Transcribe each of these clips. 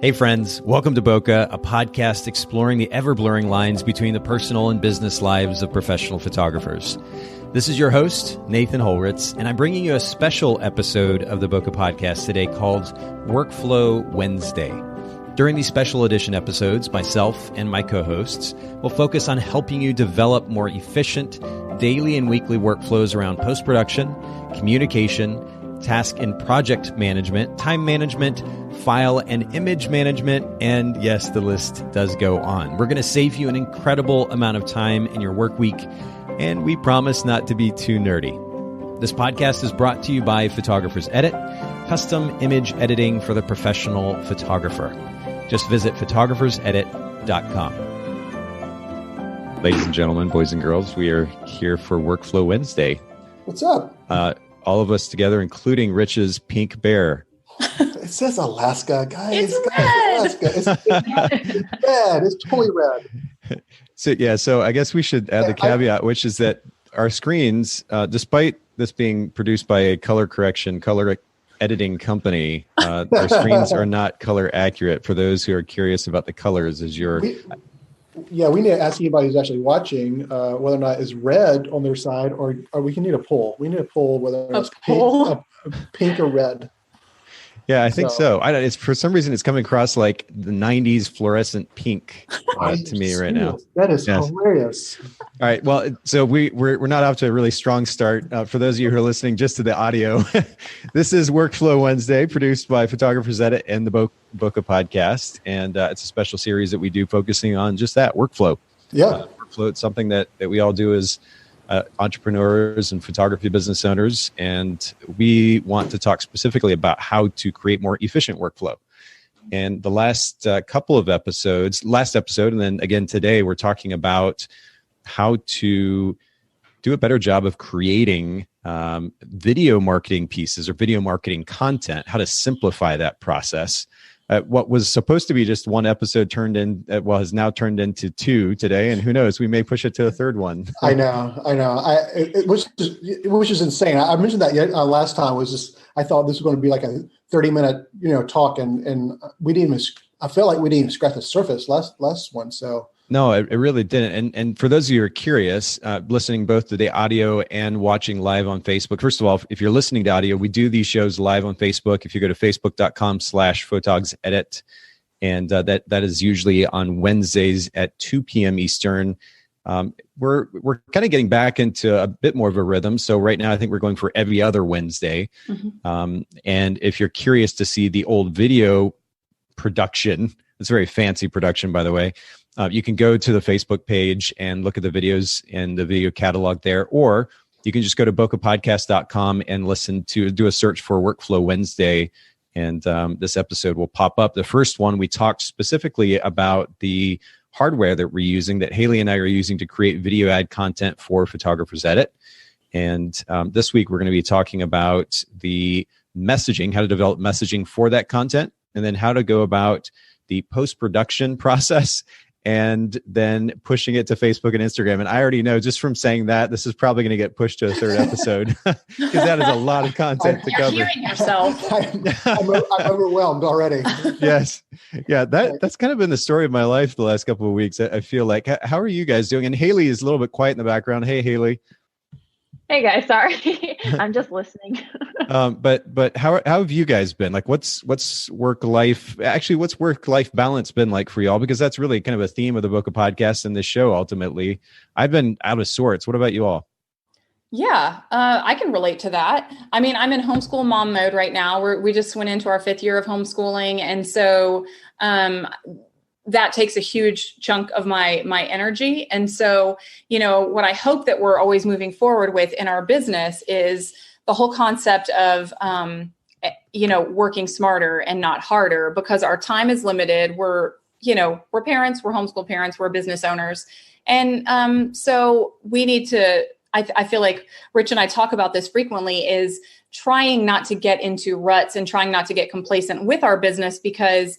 Hey friends, welcome to Bokeh, a podcast exploring the ever-blurring lines between the personal and business lives of professional photographers. This is your host, Nathan Holritz, and I'm bringing you a special episode of the Bokeh Podcast today called Workflow Wednesday. During these special edition episodes, myself and my co-hosts will focus on helping you develop more efficient daily and weekly workflows around post-production, communication, task and project management, time management, file and image management, and yes, the list does go on. We're going to save you an incredible amount of time in your work week, and we promise not to be too nerdy. This podcast is brought to you by Photographers Edit, custom image editing for the professional photographer. Just visit photographersedit.com. Ladies and gentlemen, boys and girls, we are here for Workflow Wednesday. What's up? All of us together, including Rich's pink bear. It says Alaska, guys. It's red. Alaska. It's red. It's totally red. So I guess we should add the caveat, which is that our screens, despite this being produced by a color editing company, our screens are not color accurate. For those who are curious about the colors, we need to ask anybody who's actually watching whether or not it's red on their side, or we can need a poll. We need a poll whether it's pink or red. Yeah, I think so. It's for some reason it's coming across like the '90s fluorescent pink to me right now. That is hilarious. All right, well, so we're not off to a really strong start. For those of you who are listening just to the audio, this is Workflow Wednesday, produced by Photographers Edit and the Bokeh Podcast, and it's a special series that we do focusing on just that workflow. Yeah, workflow. It's something that we all do as entrepreneurs and photography business owners, and we want to talk specifically about how to create more efficient workflow. And the last couple of episodes, last episode, and then again today, we're talking about how to do a better job of creating video marketing pieces or video marketing content, how to simplify that process. What was supposed to be just one episode has now turned into two today, and who knows, we may push it to a third one. I know. Which is insane. I mentioned that last time. I thought this was going to be like a 30-minute talk, and we didn't even. I felt like we didn't even scratch the surface last one. So. No, it really didn't. And for those of you who are curious, listening both to the audio and watching live on Facebook, first of all, if you're listening to audio, we do these shows live on Facebook. If you go to facebook.com/photogsedit, and that is usually on Wednesdays at 2 p.m. Eastern. We're kind of getting back into a bit more of a rhythm. So right now, I think we're going for every other Wednesday. Mm-hmm. And if you're curious to see the old video production, it's a very fancy production, by the way. You can go to the Facebook page and look at the videos and the video catalog there, or you can just go to bokehpodcast.com and do a search for Workflow Wednesday, and this episode will pop up. The first one, we talked specifically about the hardware that we're using, that Haylee and I are using to create video ad content for Photographers Edit. And this week, we're going to be talking about the messaging, how to develop messaging for that content, and then how to go about the post-production process, and then pushing it to Facebook and Instagram. And I already know, just from saying that, this is probably going to get pushed to a third episode, because that is a lot of content to cover. You're hearing yourself. I'm overwhelmed already. Yes. Yeah, that's kind of been the story of my life the last couple of weeks. I feel like. How are you guys doing? And Haylee is a little bit quiet in the background. Hey, Haylee. Hey guys, sorry. I'm just listening. But how have you guys been? Like, what's work life balance been like for y'all? Because that's really kind of a theme of the Bokeh Podcast and this show. Ultimately, I've been out of sorts. What about you all? Yeah, I can relate to that. I mean, I'm in homeschool mom mode right now. We just went into our 5th year of homeschooling, and so that takes a huge chunk of my energy. And so, what I hope that we're always moving forward with in our business is the whole concept of, working smarter and not harder, because our time is limited. We're parents, we're homeschool parents, we're business owners. And so we need to, I feel like Rich and I talk about this frequently, is trying not to get into ruts and trying not to get complacent with our business, because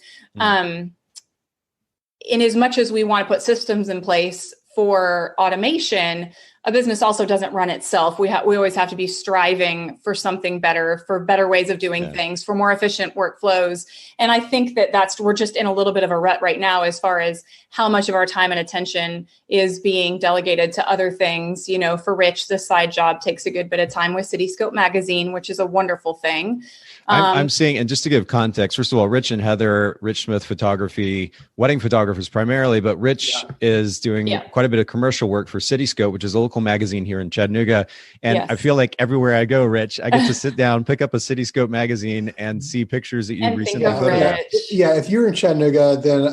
in as much as we want to put systems in place for automation, a business also doesn't run itself. We always have to be striving for something better, for better ways of doing things, for more efficient workflows. And I think we're just in a little bit of a rut right now as far as how much of our time and attention is being delegated to other things. You know, for Rich, this side job takes a good bit of time with Cityscope magazine, which is a wonderful thing. I'm seeing, and just to give context, first of all, Rich and Heather, Rich Smith Photography, wedding photographers primarily, but Rich is doing quite a bit of commercial work for Cityscope, which is a local magazine here in Chattanooga. And I feel like everywhere I go, Rich, I get to sit down, pick up a Cityscope magazine and see pictures that you recently photographed. Yeah, if you're in Chattanooga, then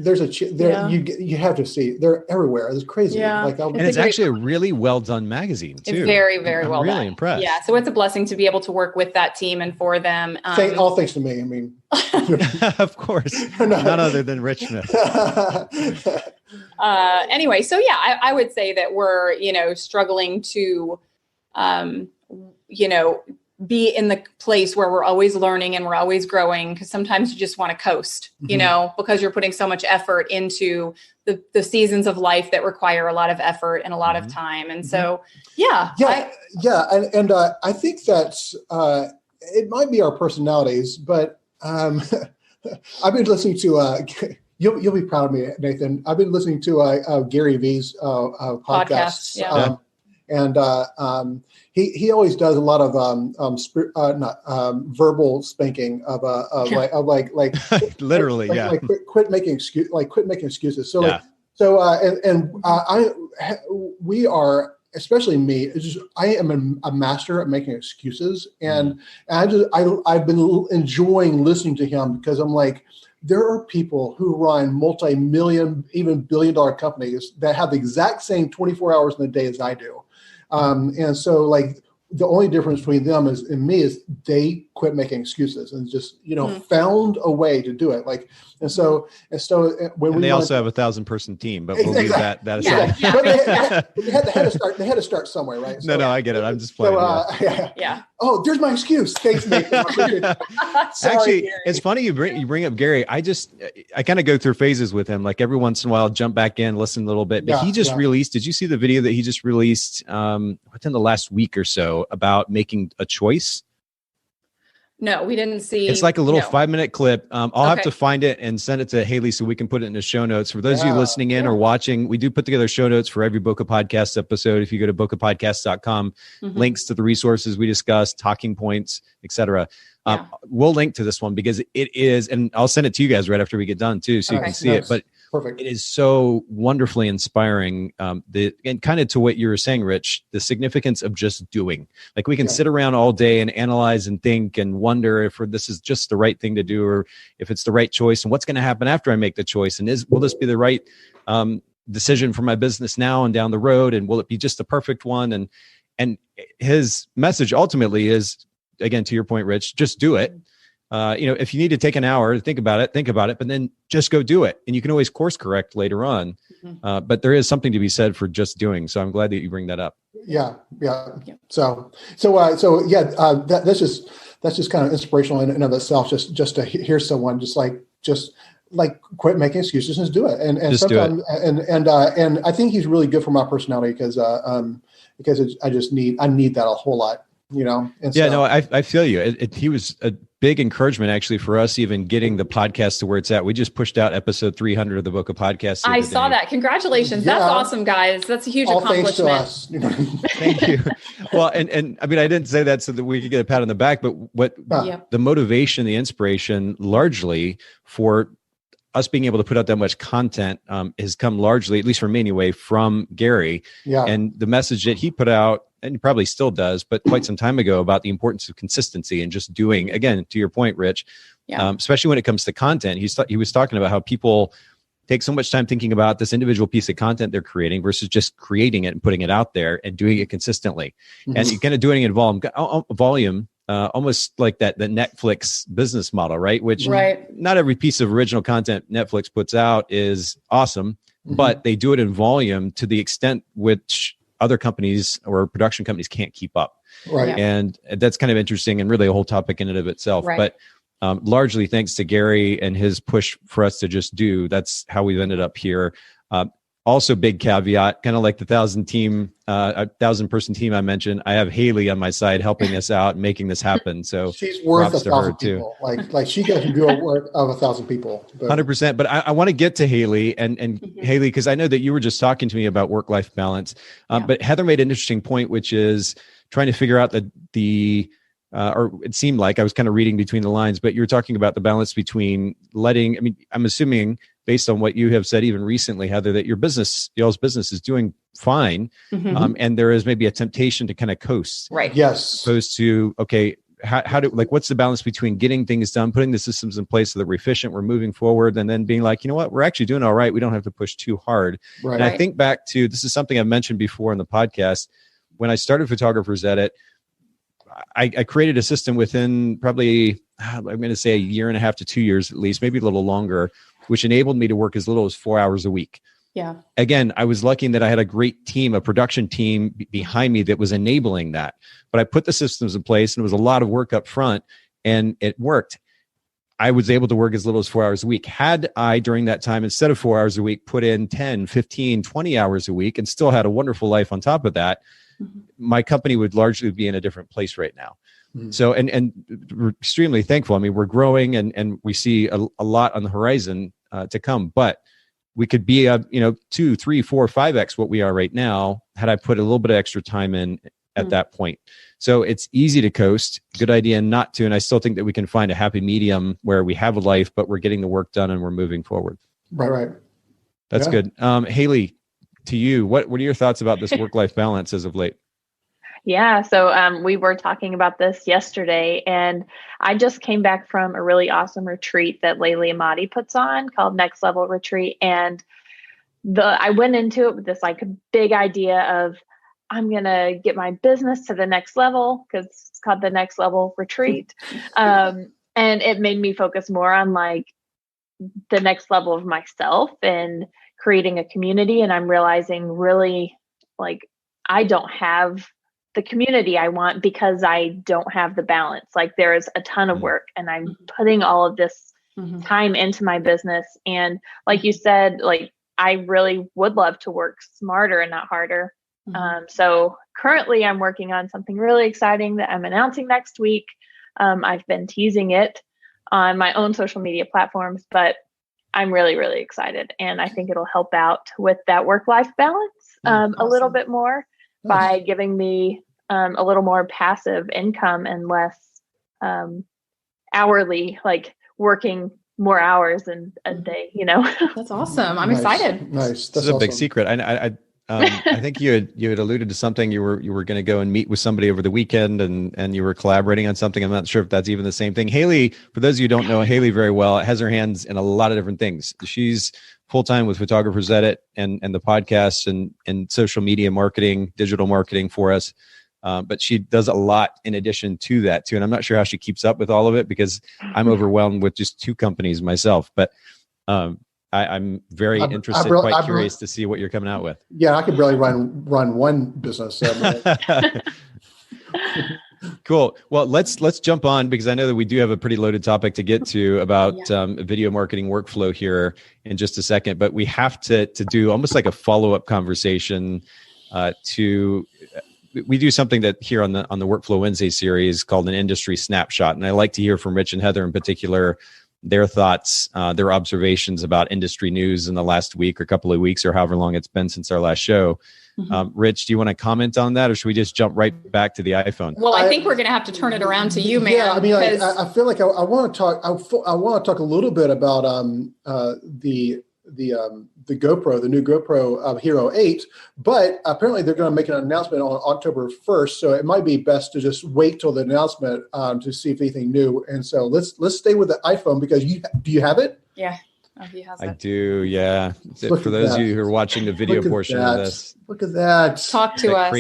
there's you have to see. They're everywhere. It's crazy. Yeah. And it's actually a really well done magazine too. It's very, very well done. I'm really impressed. Yeah, so it's a blessing to be able to work with that team and for them. All thanks to me. I mean, of course, none other than Rich Smith. Anyway, so I would say that we're, struggling to, be in the place where we're always learning and we're always growing, because sometimes you just want to coast, because you're putting so much effort into the seasons of life that require a lot of effort and a lot of time. And so, I think that's, it might be our personalities, but I've been listening to, you'll be proud of me, Nathan. I've been listening to Gary V's podcasts. And he always does a lot of verbal spanking of literally, quit making excuses. We are, especially me, I am a master at making excuses, and I've been enjoying listening to him, because I'm like, there are people who run multi-million, even billion-dollar companies that have the exact same 24 hours in the day as I do. And so, like, the only difference between them and me is they quit making excuses and just, found a way to do it. Like, and when they also have 1,000-person team, but we'll leave that aside. But they had to start somewhere, right? So, no, I get it. I'm just playing. Oh, there's my excuse. Thanks, Nathan. Actually, it's funny you bring up Gary. I kind of go through phases with him. Like, every once in a while, I'll jump back in, listen a little bit. But he just released. Did you see the video that he just released within the last week or so about making a choice? No, we didn't see. It's like a little 5-minute clip. I'll have to find it and send it to Haylee so we can put it in the show notes. For those of you listening in or watching, we do put together show notes for every Bokeh Podcast episode. If you go to bokehpodcast.com, links to the resources we discussed, talking points, etc. We'll link to this one because it is, and I'll send it to you guys right after we get done too, so you can see it. But perfect. It is so wonderfully inspiring. And kind of to what you were saying, Rich, the significance of just doing. Like, we can sit around all day and analyze and think and wonder if this is just the right thing to do, or if it's the right choice, and what's going to happen after I make the choice, and will this be the right decision for my business now and down the road, and will it be just the perfect one? And his message ultimately is, again, to your point, Rich, just do it. If you need to take an hour to think about it, but then just go do it. And you can always course correct later on. But there is something to be said for just doing. So I'm glad that you bring that up. Yeah. That's just kind of inspirational in and of itself. Just to hear someone just quit making excuses and just do it. And just sometimes, and I think he's really good for my personality because I need that a whole lot. I feel you. He was a big encouragement actually for us, even getting the podcast to where it's at. We just pushed out episode 300 of the Bokeh Podcast. I saw that. Congratulations. That's awesome, guys. That's a huge accomplishment. Thanks to us. Thank you. Well, and I mean, I didn't say that so that we could get a pat on the back, but the motivation, the inspiration largely for us being able to put out that much content has come largely, at least for me anyway, from Gary. And the message that he put out, and he probably still does, but quite some time ago, about the importance of consistency and just doing, again, to your point, Rich, especially when it comes to content. He was talking about how people take so much time thinking about this individual piece of content they're creating versus just creating it and putting it out there and doing it consistently. And you're kind of doing it in volume, almost like the Netflix business model, right? Which not every piece of original content Netflix puts out is awesome, but they do it in volume to the extent which other companies or production companies can't keep up. And that's kind of interesting and really a whole topic in and of itself. But largely thanks to Gary and his push for us to just do, that's how we've ended up here. Also, big caveat, kind of like the 1,000-person team I mentioned. I have Haylee on my side helping us out and making this happen. So she's worth props 1,000 people. Like she can do a work of 1,000 people. 100%. But I want to get to Haylee and Haylee, because I know that you were just talking to me about work-life balance. But Heather made an interesting point, which is trying to figure out or it seemed like I was kind of reading between the lines, but you were talking about the balance between I'm assuming based on what you have said even recently, Heather, that y'all's business is doing fine. And there is maybe a temptation to kind of coast. Right. Yes. Opposed to, okay, what's the balance between getting things done, putting the systems in place so that we're efficient, we're moving forward, and then being like, you know what, we're actually doing all right. We don't have to push too hard. Right. And I think back to, this is something I've mentioned before in the podcast. When I started Photographers Edit, I created a system within probably, I'm going to say 1.5 to 2 years at least, maybe a little longer, which enabled me to work as little as 4 hours a week. Yeah. Again, I was lucky in that I had a great team, a production team behind me that was enabling that. But I put the systems in place, and it was a lot of work up front, and it worked. I was able to work as little as 4 hours a week. Had I, during that time, instead of 4 hours a week, put in 10, 15, 20 hours a week and still had a wonderful life on top of that, my company would largely be in a different place right now. So, and we're extremely thankful. I mean, we're growing and we see a lot on the horizon to come, but we could be 2, 3, 4, 5x what we are right now had I put a little bit of extra time in at that point. So it's easy to coast. Good idea not to. And I still think that we can find a happy medium where we have a life, but we're getting the work done and we're moving forward. Right. That's good. Haylee, to you, what are your thoughts about this work-life balance as of late? Yeah. So we were talking about this yesterday, and I just came back from a really awesome retreat that Laylee Amati puts on called Next Level Retreat. And I went into it with this like big idea of, I'm going to get my business to the next level, because it's called the Next Level Retreat. And it made me focus more on like the next level of myself and creating a community. And I'm realizing really like I don't have the community I want because I don't have the balance. Like there's a ton of work, and I'm putting all of this time into my business. And like you said, like I really would love to work smarter and not harder. So currently I'm working on something really exciting that I'm announcing next week. I've been teasing it on my own social media platforms, but I'm really, really excited. And I think it'll help out with that work-life balance Awesome. a little bit more by giving me a little more passive income and less hourly, like working more hours in a day, That's awesome. I'm excited. Nice. This is a big secret. I think you had alluded to something. You were going to go and meet with somebody over the weekend, and you were collaborating on something. I'm not sure if that's even the same thing. Haylee, for those of you who don't know Haylee very well, has her hands in a lot of different things. She's full-time with Photographers Edit and the podcast and social media marketing, digital marketing for us. But she does a lot in addition to that too. And I'm not sure how she keeps up with all of it, because I'm overwhelmed with just 2 companies myself. But I'm very interested, quite curious to see what you're coming out with. Yeah, I could barely run one business. Cool. Well, let's jump on, because I know that we do have a pretty loaded topic to get to about video marketing workflow here in just a second. But we have to do almost like a follow-up conversation we do something that here on the Workflow Wednesday series called an industry snapshot. And I like to hear from Rich and Heather in particular, their thoughts, their observations about industry news in the last week or couple of weeks or however long it's been since our last show. Rich, do you want to comment on that, or should we just jump right back to the iPhone? Well, I think we're going to have to turn it around to you, man. Yeah, I mean, I feel like I want to talk. I want to talk a little bit about the GoPro, the new GoPro Hero 8, but apparently they're going to make an announcement on October 1st. So it might be best to just wait till the announcement to see if anything new. And so let's stay with the iPhone, because do you have it? Yeah. Oh, he has it. I do. Yeah. For those of you who are watching the video portion of this, look at that. Talk to us.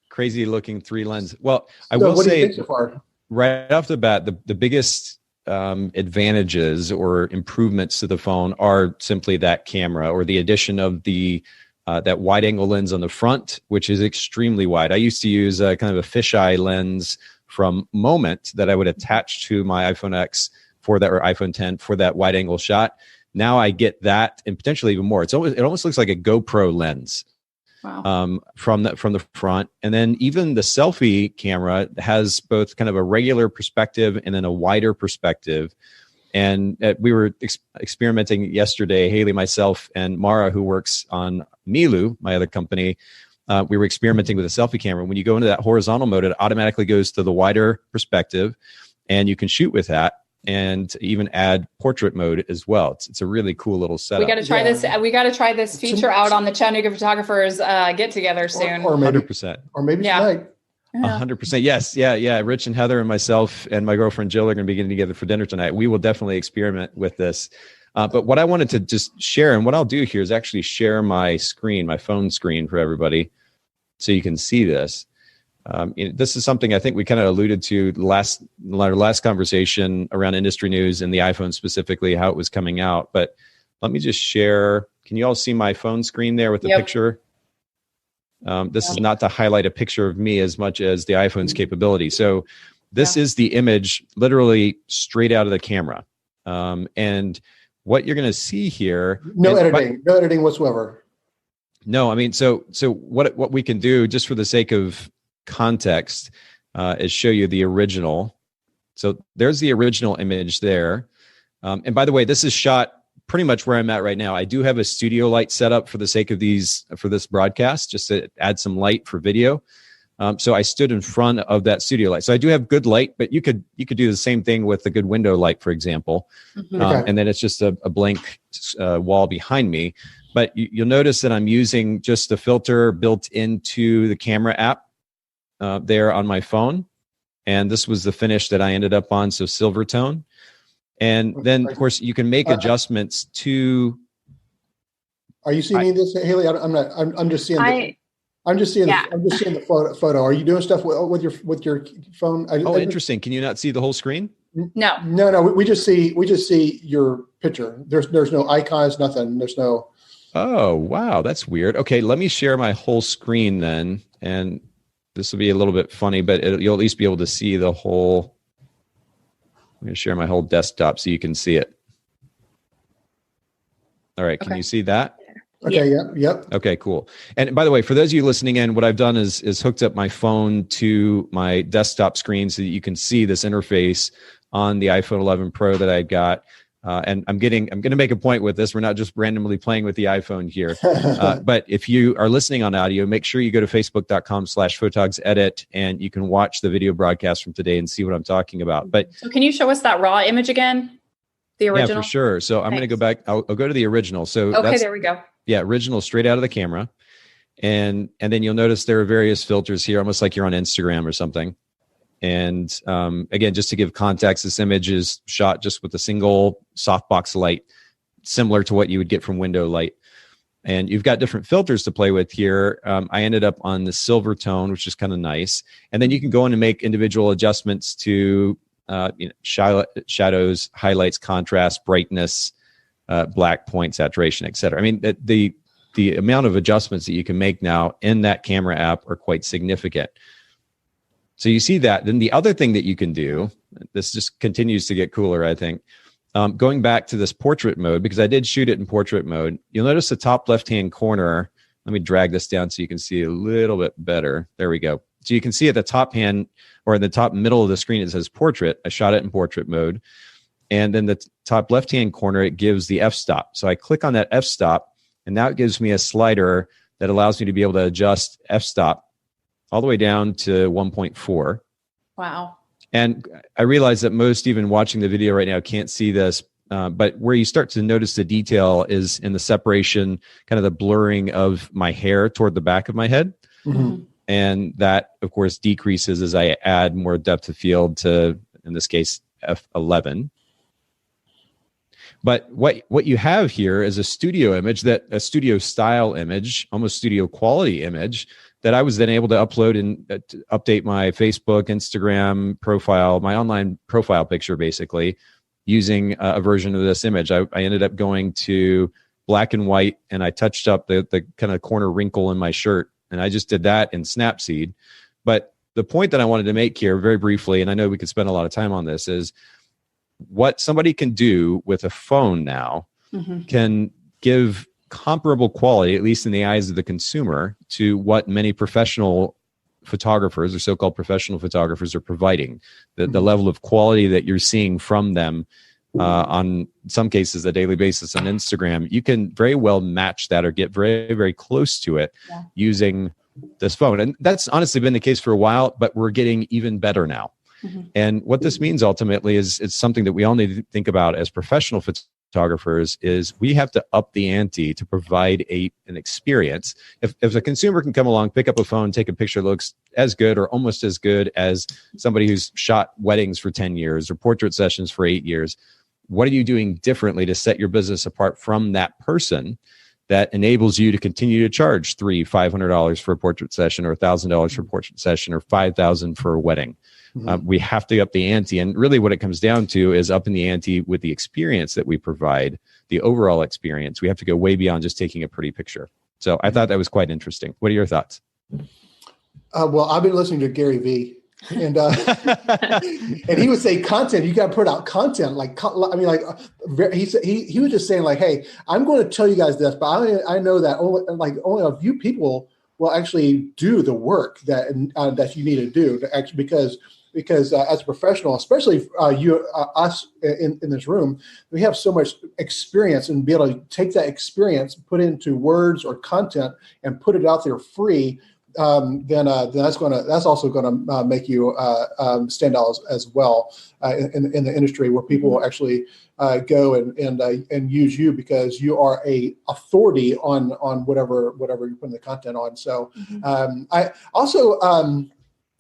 Crazy looking 3 lens. Well, I will say so far? Right off the bat, the biggest advantages or improvements to the phone are simply that camera, or the addition of the that wide angle lens on the front, which is extremely wide. I used to use a kind of a fisheye lens from Moment that I would attach to my iPhone X for that, or iPhone 10 for that wide angle shot. Now I get that and potentially even more. It almost looks like a GoPro lens. Wow. From the front. And then even the selfie camera has both kind of a regular perspective and then a wider perspective. And we were experimenting yesterday, Haylee, myself, and Mara, who works on Milu, my other company. We were experimenting with a selfie camera. When you go into that horizontal mode, it automatically goes to the wider perspective, and you can shoot with that and even add portrait mode as well. It's a really cool little setup. We got to try this. We got to try this feature out on the Chattanooga Photographers get together soon. Or maybe 100%. Or maybe tonight. 100%. Yes. Yeah. Rich and Heather and myself and my girlfriend Jill are going to be getting together for dinner tonight. We will definitely experiment with this. But what I wanted to just share, and what I'll do here is actually share my screen, my phone screen for everybody, so you can see this. This is something I think we kind of alluded to our last conversation around industry news and the iPhone specifically, how it was coming out. But let me just share. Can you all see my phone screen there with the picture? This is not to highlight a picture of me as much as the iPhone's capability. So this is the image literally straight out of the camera. And what you're going to see here. No editing whatsoever. No, I mean, so what we can do, just for the sake of context, is show you the original. So there's the original image there. And by the way, this is shot pretty much where I'm at right now. I do have a studio light set up for the sake of for this broadcast, just to add some light for video. So I stood in front of that studio light. So I do have good light, but you could do the same thing with a good window light, for example. And then it's just a blank wall behind me. But you'll notice that I'm using just the filter built into the camera app there on my phone. And this was the finish that I ended up on, so silver tone. And then, of course, you can make adjustments to. Are you seeing this, Haylee? I'm just seeing. I'm just seeing the photo. Are you doing stuff with your phone? Interesting. Can you not see the whole screen? No. We just see your picture. There's no icons, nothing. There's no. Oh, wow. That's weird. Okay. Let me share my whole screen then. And this will be a little bit funny, but you'll at least be able to see the whole. I'm going to share my whole desktop so you can see it. All right. Can you see that? Okay. Yep. Okay, cool. And by the way, for those of you listening in, what I've done is hooked up my phone to my desktop screen so that you can see this interface on the iPhone 11 Pro that I got. And I'm going to make a point with this. We're not just randomly playing with the iPhone here. But if you are listening on audio, make sure you go to facebook.com/photogsedit and you can watch the video broadcast from today and see what I'm talking about. So can you show us that raw image again? The original? Yeah, for sure. So I'm going to go back. I'll go to the original. So there we go. Yeah, original straight out of the camera. And then you'll notice there are various filters here, almost like you're on Instagram or something. And again, just to give context, this image is shot just with a single softbox light, similar to what you would get from window light. And you've got different filters to play with here. I ended up on the silver tone, which is kind of nice. And then you can go in and make individual adjustments to shadows, highlights, contrast, brightness, black point, saturation, etc. I mean, the amount of adjustments that you can make now in that camera app are quite significant. So you see that. Then the other thing that you can do, this just continues to get cooler, I think. Going back to this portrait mode, because I did shoot it in portrait mode, you'll notice the top left-hand corner. Let me drag this down so you can see a little bit better. There we go. So you can see at the top hand or in the top middle of the screen, it says portrait. I shot it in portrait mode. And then the top left-hand corner, it gives the f-stop. So I click on that f-stop, and now it gives me a slider that allows me to be able to adjust f-stop all the way down to 1.4. Wow. And I realize that most even watching the video right now can't see this, but where you start to notice the detail is in the separation, kind of the blurring of my hair toward the back of my head. Mm-hmm. And that, of course, decreases as I add more depth of field to, in this case, F11. But what you have here is a studio image, a studio style image, almost studio quality image, that I was then able to upload and update my Facebook, Instagram profile, my online profile picture, basically, using a version of this image. I ended up going to black and white, and I touched up the kind of corner wrinkle in my shirt, and I just did that in Snapseed. But the point that I wanted to make here very briefly, and I know we could spend a lot of time on this, is what somebody can do with a phone now can give comparable quality, at least in the eyes of the consumer, to what many professional photographers or so-called professional photographers are providing. The level of quality that you're seeing from them on some cases a daily basis on Instagram, you can very well match that or get very, very close to it using this phone. And that's honestly been the case for a while, but we're getting even better now. And what this means ultimately is it's something that we all need to think about as professional photographers is we have to up the ante to provide an experience. If a consumer can come along, pick up a phone, take a picture that looks as good or almost as good as somebody who's shot weddings for 10 years or portrait sessions for 8 years, what are you doing differently to set your business apart from that person that enables you to continue to charge $300-$500 for a portrait session or $1,000 for a portrait session or $5,000 for a wedding? We have to up the ante. And really what it comes down to is upping the ante with the experience that we provide, the overall experience. We have to go way beyond just taking a pretty picture. So I thought that was quite interesting. What are your thoughts? Well, I've been listening to Gary Vee. And and he would say content, you got to put out content. He was just saying like, hey, I'm going to tell you guys this, but I know that only a few people will actually do the work that you need to do to actually, because as a professional, especially us in this room, we have so much experience and be able to take that experience, put it into words or content and put it out there free. Then that's also going to make you stand out as well in the industry, where people will actually go and use you because you are a authority on whatever you're putting the content on. So I also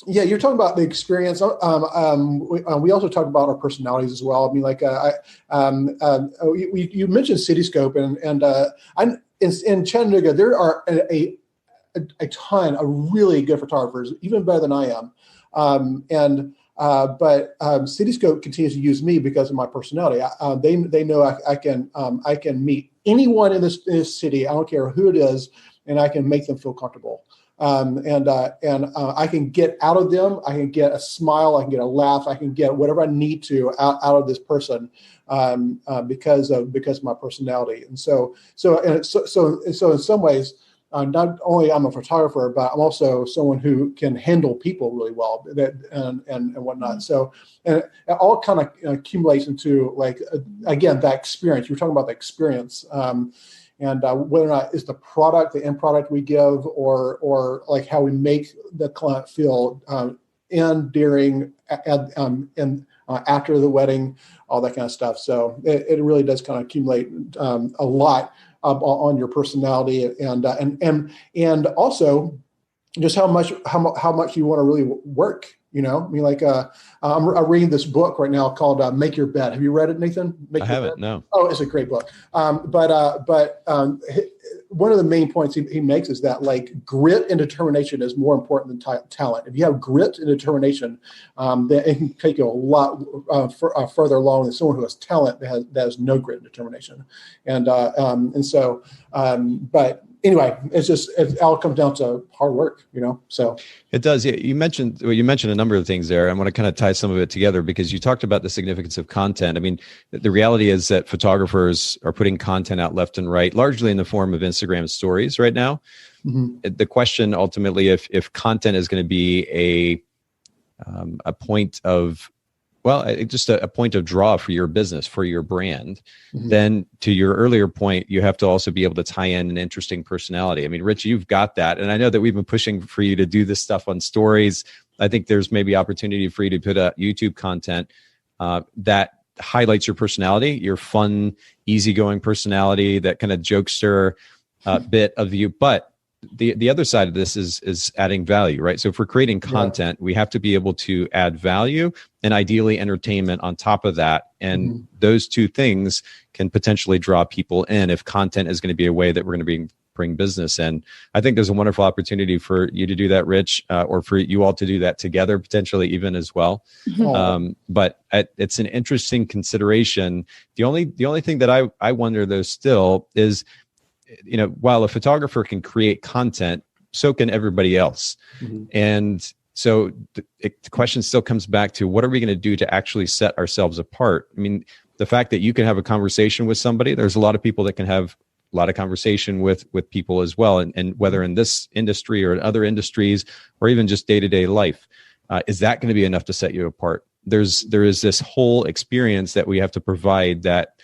you're talking about the experience. We also talk about our personalities as well. I mean, like you mentioned Cityscope and in Chattanooga there are a ton of really good photographers, even better than I am. But Cityscope continues to use me because of my personality. They know I can meet anyone in this city. I don't care who it is, and I can make them feel comfortable. And I can get out of them. I can get a smile. I can get a laugh. I can get whatever I need to out of this person because of my personality. And so in some ways. Not only I'm a photographer, but I'm also someone who can handle people really well and whatnot. So, and it all kind of accumulates into again, that experience. You're talking about the experience and whether or not it's the end product we give or like how we make the client feel during, and after the wedding, all that kind of stuff. So it really does kind of accumulate a lot on your personality and also just how much you want to really work. I mean, like I'm reading this book right now called Make Your Bed. Have you read it, Nathan? I haven't. No. Oh, it's a great book. But one of the main points he makes is that like grit and determination is more important than talent. If you have grit and determination, then it can take you a lot further along than someone who has talent that has no grit and determination. But anyway, it all comes down to hard work, so. It does. Yeah, you mentioned a number of things there. I want to kind of tie some of it together because you talked about the significance of content. I mean, the reality is that photographers are putting content out left and right, largely in the form of Instagram stories right now. Mm-hmm. The question ultimately, if content is going to be a point of, just a point of draw for your business, for your brand, mm-hmm. then to your earlier point, you have to also be able to tie in an interesting personality. I mean, Rich, you've got that. And I know that we've been pushing for you to do this stuff on stories. I think there's maybe opportunity for you to put out YouTube content that highlights your personality, your fun, easygoing personality, that kind of jokester bit of you. But the other side of this is adding value, right? So if we're creating content, we have to be able to add value and ideally entertainment on top of that. And those two things can potentially draw people in if content is going to be a way that we're going to bring business in. I think there's a wonderful opportunity for you to do that, Rich, or for you all to do that together, potentially even as well. But it's an interesting consideration. The only thing that I wonder though still is, while a photographer can create content, so can everybody else. Mm-hmm. And so the question still comes back to what are we going to do to actually set ourselves apart? I mean, the fact that you can have a conversation with somebody, there's a lot of people that can have a lot of conversation with people as well. And whether in this industry or in other industries, or even just day-to-day life, is that going to be enough to set you apart? There is this whole experience that we have to provide that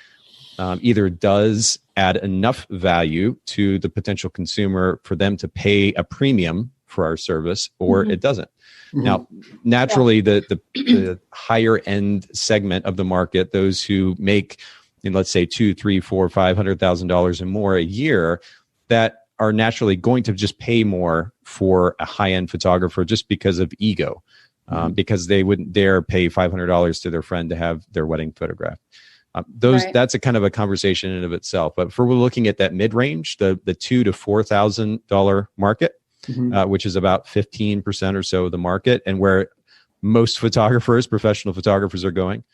either does add enough value to the potential consumer for them to pay a premium for our service, or it doesn't. Now, naturally, the higher end segment of the market, those who make, let's say, $200,000, $300,000, $400,000, $500,000 and more a year, that are naturally going to just pay more for a high end photographer just because of ego, because they wouldn't dare pay $500 to their friend to have their wedding photographed. That's a kind of a conversation in and of itself. But we're looking at that mid range, the $2,000 to $4,000 market. Which is about 15% or so of the market, and where most professional photographers are going.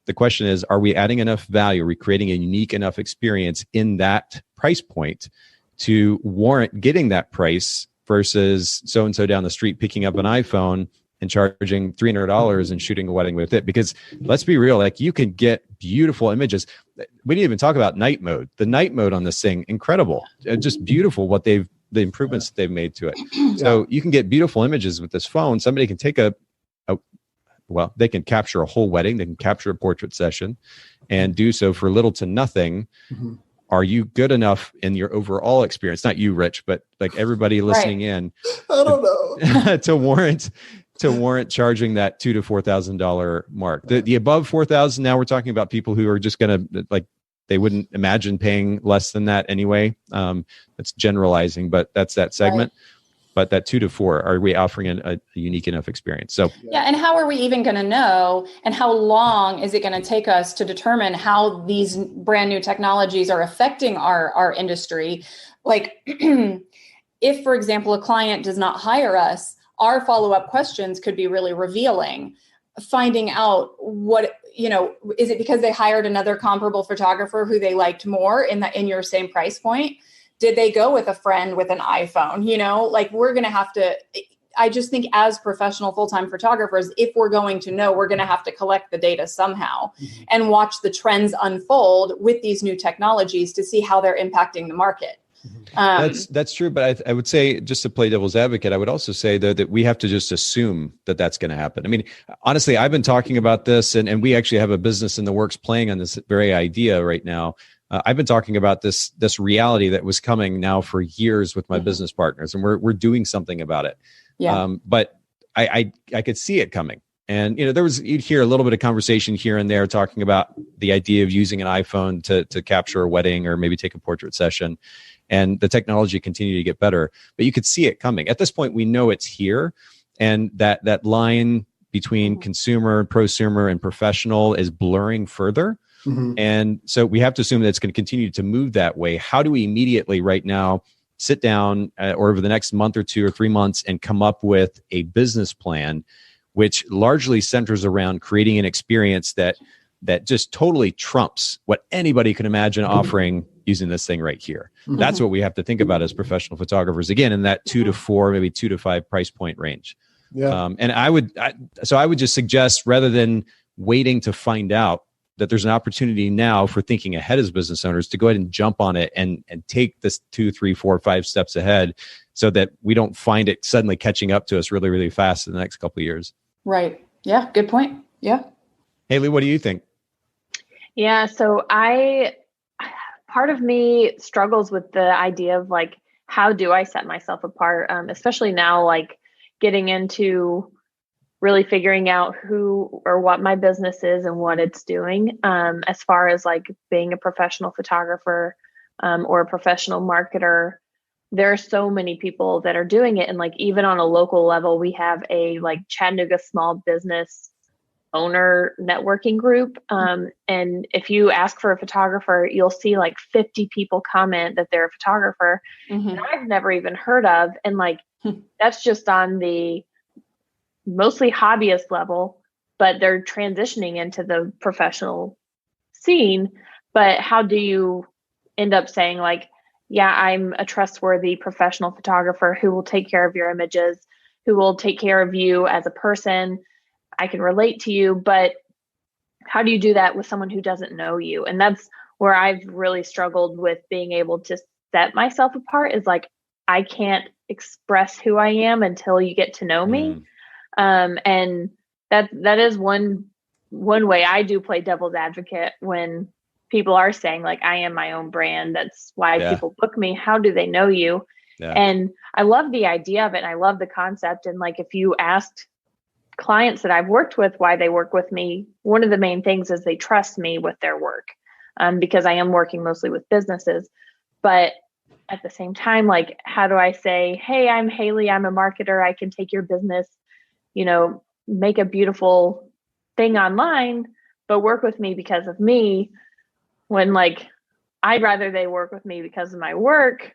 The question is, are we adding enough value? Are we creating a unique enough experience in that price point to warrant getting that price versus so-and-so down the street picking up an iPhone and charging $300 and shooting a wedding with it? Because let's be real, like, you can get beautiful images. We didn't even talk about night mode. The night mode on this thing, incredible. Just beautiful the improvements that they've made to it. So you can get beautiful images with this phone. Somebody can take they can capture a whole wedding. They can capture a portrait session and do so for little to nothing. Are you good enough in your overall experience? Not you, Rich, but like everybody listening in. I don't know. to warrant charging that $2,000 to $4,000 mark. The above 4,000, now we're talking about people who are just going to they wouldn't imagine paying less than that anyway. That's generalizing, but that's that segment. Right. But that 2 to 4, are we offering a unique enough experience? So and how are we even going to know? And how long is it going to take us to determine how these brand new technologies are affecting our industry? Like, if, for example, a client does not hire us, our follow-up questions could be really revealing. Finding out is it because they hired another comparable photographer who they liked more in your same price point? Did they go with a friend with an iPhone? We're going to have to, I just think as professional full-time photographers, if we're going to know, we're going to have to collect the data somehow and watch the trends unfold with these new technologies to see how they're impacting the market. That's true, but I would say, just to play devil's advocate, I would also say though that we have to just assume that that's going to happen. I mean, honestly, I've been talking about this, and we actually have a business in the works playing on this very idea right now. I've been talking about this reality that was coming now for years with my business partners, and we're doing something about it. But I could see it coming. And, you'd hear a little bit of conversation here and there talking about the idea of using an iPhone to capture a wedding or maybe take a portrait session. And the technology continued to get better, but you could see it coming. At this point, we know it's here, and that line between consumer, prosumer, and professional is blurring further. And so we have to assume that it's going to continue to move that way. How do we immediately right now sit down or over the next month or 2 or 3 months and come up with a business plan which largely centers around creating an experience that just totally trumps what anybody can imagine offering using this thing right here? That's what we have to think about as professional photographers, again, in that 2 to 4, maybe 2 to 5 price point range. And I would just suggest, rather than waiting to find out, that there's an opportunity now for thinking ahead as business owners to go ahead and jump on it and take this 2, 3, 4, 5 steps ahead, so that we don't find it suddenly catching up to us really, really fast in the next couple of years. Right. Yeah. Good point. Yeah. Haley, what do you think? Yeah. So part of me struggles with the idea of like, how do I set myself apart? Especially now, like getting into really figuring out who or what my business is and what it's doing. As far as like being a professional photographer or a professional marketer, there are so many people that are doing it. And like, even on a local level, we have a like Chattanooga small business owner networking group. And if you ask for a photographer, you'll see like 50 people comment that they're a photographer that I've never even heard of. And like, that's just on the mostly hobbyist level, but they're transitioning into the professional scene. But how do you end up saying like, yeah, I'm a trustworthy professional photographer who will take care of your images, who will take care of you as a person. I can relate to you, but how do you do that with someone who doesn't know you? And that's where I've really struggled with being able to set myself apart, is like, I can't express who I am until you get to know me. And that is one way I do play devil's advocate when people are saying like, I am my own brand. That's why people book me. How do they know you? Yeah. And I love the idea of it. And I love the concept. And like, if you asked clients that I've worked with why they work with me, one of the main things is they trust me with their work, because I am working mostly with businesses. But at the same time, like, how do I say, hey, I'm Haylee, I'm a marketer, I can take your business, make a beautiful thing online, but work with me because of me, when like, I'd rather they work with me because of my work.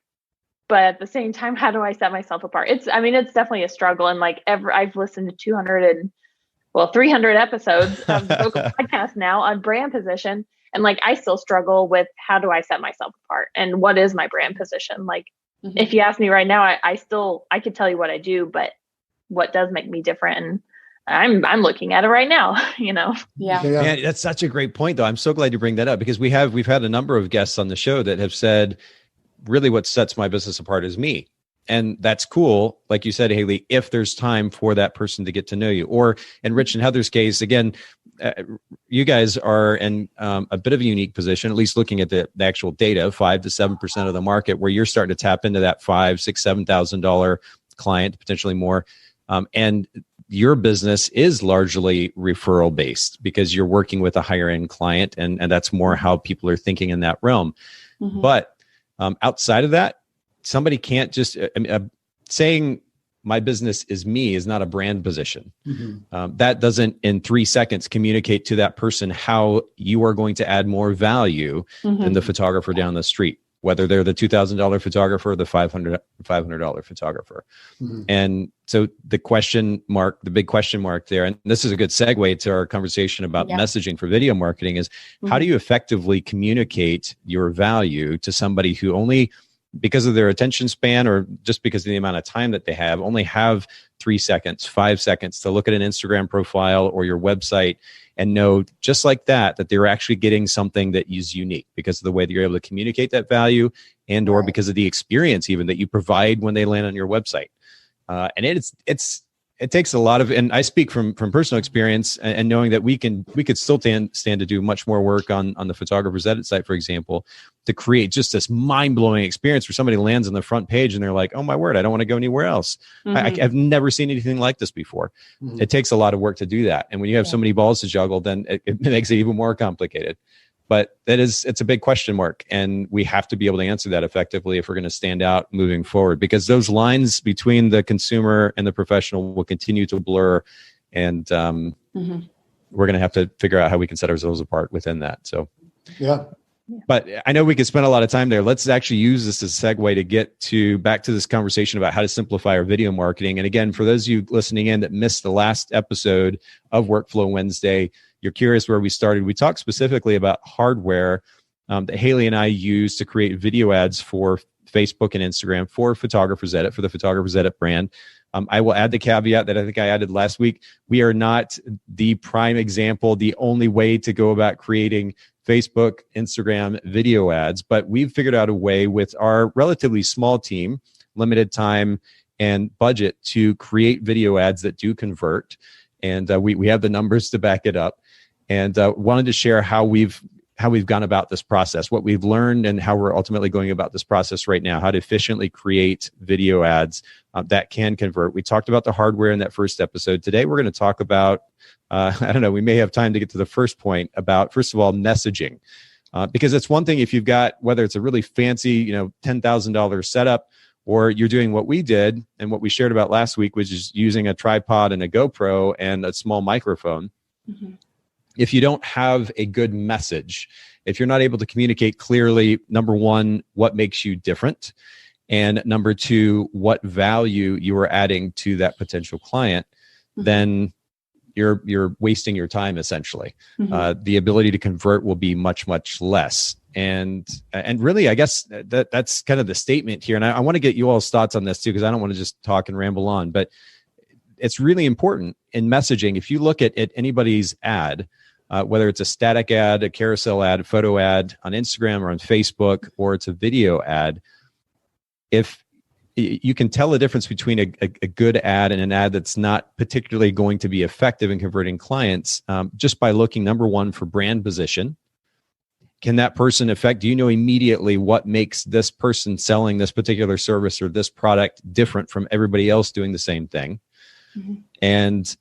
But at the same time, how do I set myself apart? It's definitely a struggle. And like I've listened to 300 episodes of the Bokeh Podcast now on brand position. And like, I still struggle with how do I set myself apart and what is my brand position? Like, if you ask me right now, I could tell you what I do, but what does make me different? And I'm looking at it right now, Yeah. Man, that's such a great point though. I'm so glad you bring that up, because we've had a number of guests on the show that have said, really what sets my business apart is me. And that's cool. Like you said, Haylee, if there's time for that person to get to know you, or in Rich and Heather's case, again, you guys are in a bit of a unique position, at least looking at the actual data, 5 to 7% of the market, where you're starting to tap into that $5,000, $6,000, $7,000 client, potentially more. And your business is largely referral based because you're working with a higher end client, and that's more how people are thinking in that realm. But outside of that, somebody can't just saying my business is me is not a brand position. That doesn't in 3 seconds communicate to that person how you are going to add more value than the photographer down the street, whether they're the $2,000 photographer or the $500 photographer. And so the big question mark there, and this is a good segue to our conversation about messaging for video marketing, is how do you effectively communicate your value to somebody who only, because of their attention span or just because of the amount of time that they have, only have 3 seconds, 5 seconds to look at an Instagram profile or your website and know just like that they're actually getting something that is unique because of the way that you're able to communicate that value, and or because of the experience even that you provide when they land on your website. And it takes a lot of, and I speak from personal experience and knowing that we could still stand to do much more work on the Photographer's Edit site, for example, to create just this mind-blowing experience where somebody lands on the front page and they're like, oh my word, I don't want to go anywhere else. I've never seen anything like this before. It takes a lot of work to do that. And when you have so many balls to juggle, then it makes it even more complicated. But it's a big question mark, and we have to be able to answer that effectively if we're going to stand out moving forward, because those lines between the consumer and the professional will continue to blur, and we're going to have to figure out how we can set ourselves apart within that. So, but I know we could spend a lot of time there. Let's actually use this as a segue to get back to this conversation about how to simplify our video marketing. And again, for those of you listening in that missed the last episode of Workflow Wednesday, you're curious where we started. We talked specifically about hardware that Haylee and I use to create video ads for Facebook and Instagram for Photographer's Edit, for the Photographer's Edit brand. I will add the caveat that I think I added last week. We are not the prime example, the only way to go about creating Facebook, Instagram video ads, but we've figured out a way with our relatively small team, limited time and budget, to create video ads that do convert. And we have the numbers to back it up. And wanted to share how we've gone about this process, what we've learned, and how we're ultimately going about this process right now, how to efficiently create video ads that can convert. We talked about the hardware in that first episode. Today, we're going to talk about, we may have time to get to the first point about, first of all, messaging. Because it's one thing if you've got, whether it's a really fancy, $10,000 setup, or you're doing what we did and what we shared about last week, which is using a tripod and a GoPro and a small microphone. If you don't have a good message, if you're not able to communicate clearly, number one, what makes you different, and number two, what value you are adding to that potential client, then you're wasting your time essentially. The ability to convert will be much, much less. And really, I guess that's kind of the statement here. And I want to get you all's thoughts on this too, because I don't want to just talk and ramble on, but it's really important in messaging. If you look at anybody's ad, whether it's a static ad, a carousel ad, a photo ad on Instagram or on Facebook, or it's a video ad, if you can tell the difference between a good ad and an ad that's not particularly going to be effective in converting clients, just by looking, number one, for brand position. Can that person do you know immediately what makes this person selling this particular service or this product different from everybody else doing the same thing? Mm-hmm. And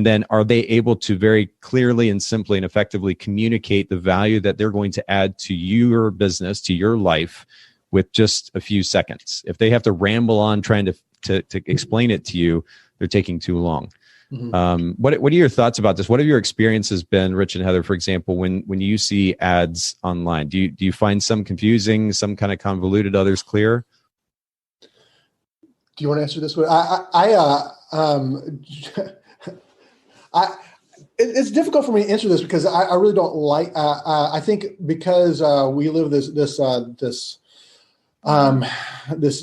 then are they able to very clearly and simply and effectively communicate the value that they're going to add to your business, to your life, with just a few seconds? If they have to ramble on trying to explain it to you, they're taking too long. Mm-hmm. What are your thoughts about this? What have your experiences been, Rich and Heather, for example, when you see ads online? Do you find some confusing, some kind of convoluted, others clear? Do you want to answer this one? It's difficult for me to answer this because I really don't like. I think because we live this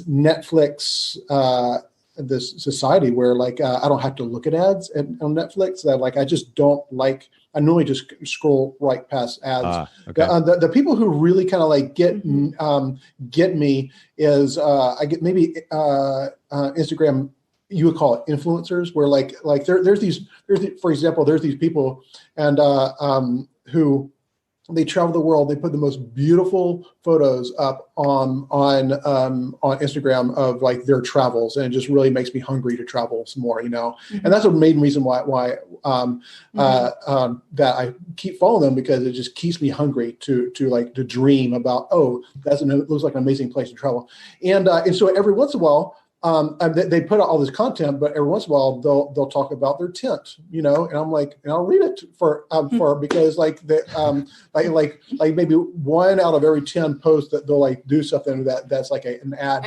Netflix this society where like I don't have to look at ads on Netflix. That like I just don't like. I normally just scroll right past ads. Okay. The people who really kind of like get me is I get maybe Instagram. You would call it influencers, where there's these people and who they travel the world. They put the most beautiful photos up on Instagram of like their travels, and it just really makes me hungry to travel some more, Mm-hmm. And that's a main reason why that I keep following them, because it just keeps me hungry to dream about, it looks like an amazing place to travel, and so every once in a while. They put out all this content, but every once in a while they'll talk about their tent, and I'm like, and I'll read it for because like maybe 1 out of every 10 posts that they'll like do something that's like an ad,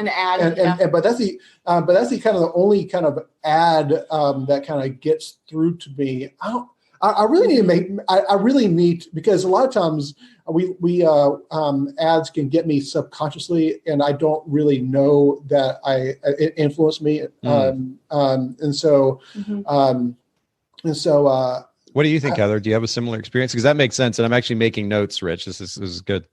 but that's the kind of the only kind of ad that kind of gets through to me. I really need because a lot of times we ads can get me subconsciously, and I don't really know that it influenced me. And so what do you think, Heather? Do you have a similar experience? Because that makes sense, and I'm actually making notes, Rich. This is good.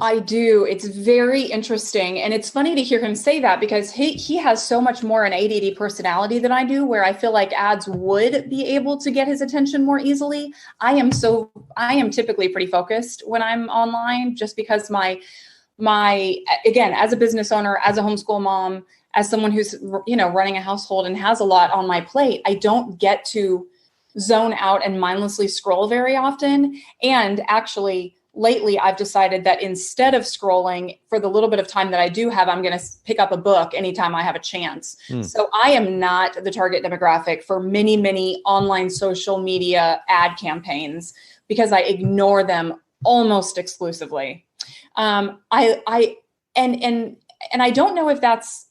I do. It's very interesting. And it's funny to hear him say that because he has so much more an ADD personality than I do, where I feel like ads would be able to get his attention more easily. I am typically pretty focused when I'm online, just because my again, as a business owner, as a homeschool mom, as someone who's, running a household and has a lot on my plate, I don't get to zone out and mindlessly scroll very often. And actually, lately, I've decided that instead of scrolling for the little bit of time that I do have, I'm going to pick up a book anytime I have a chance. So I am not the target demographic for many, many online social media ad campaigns because I ignore them almost exclusively. And I don't know if that's,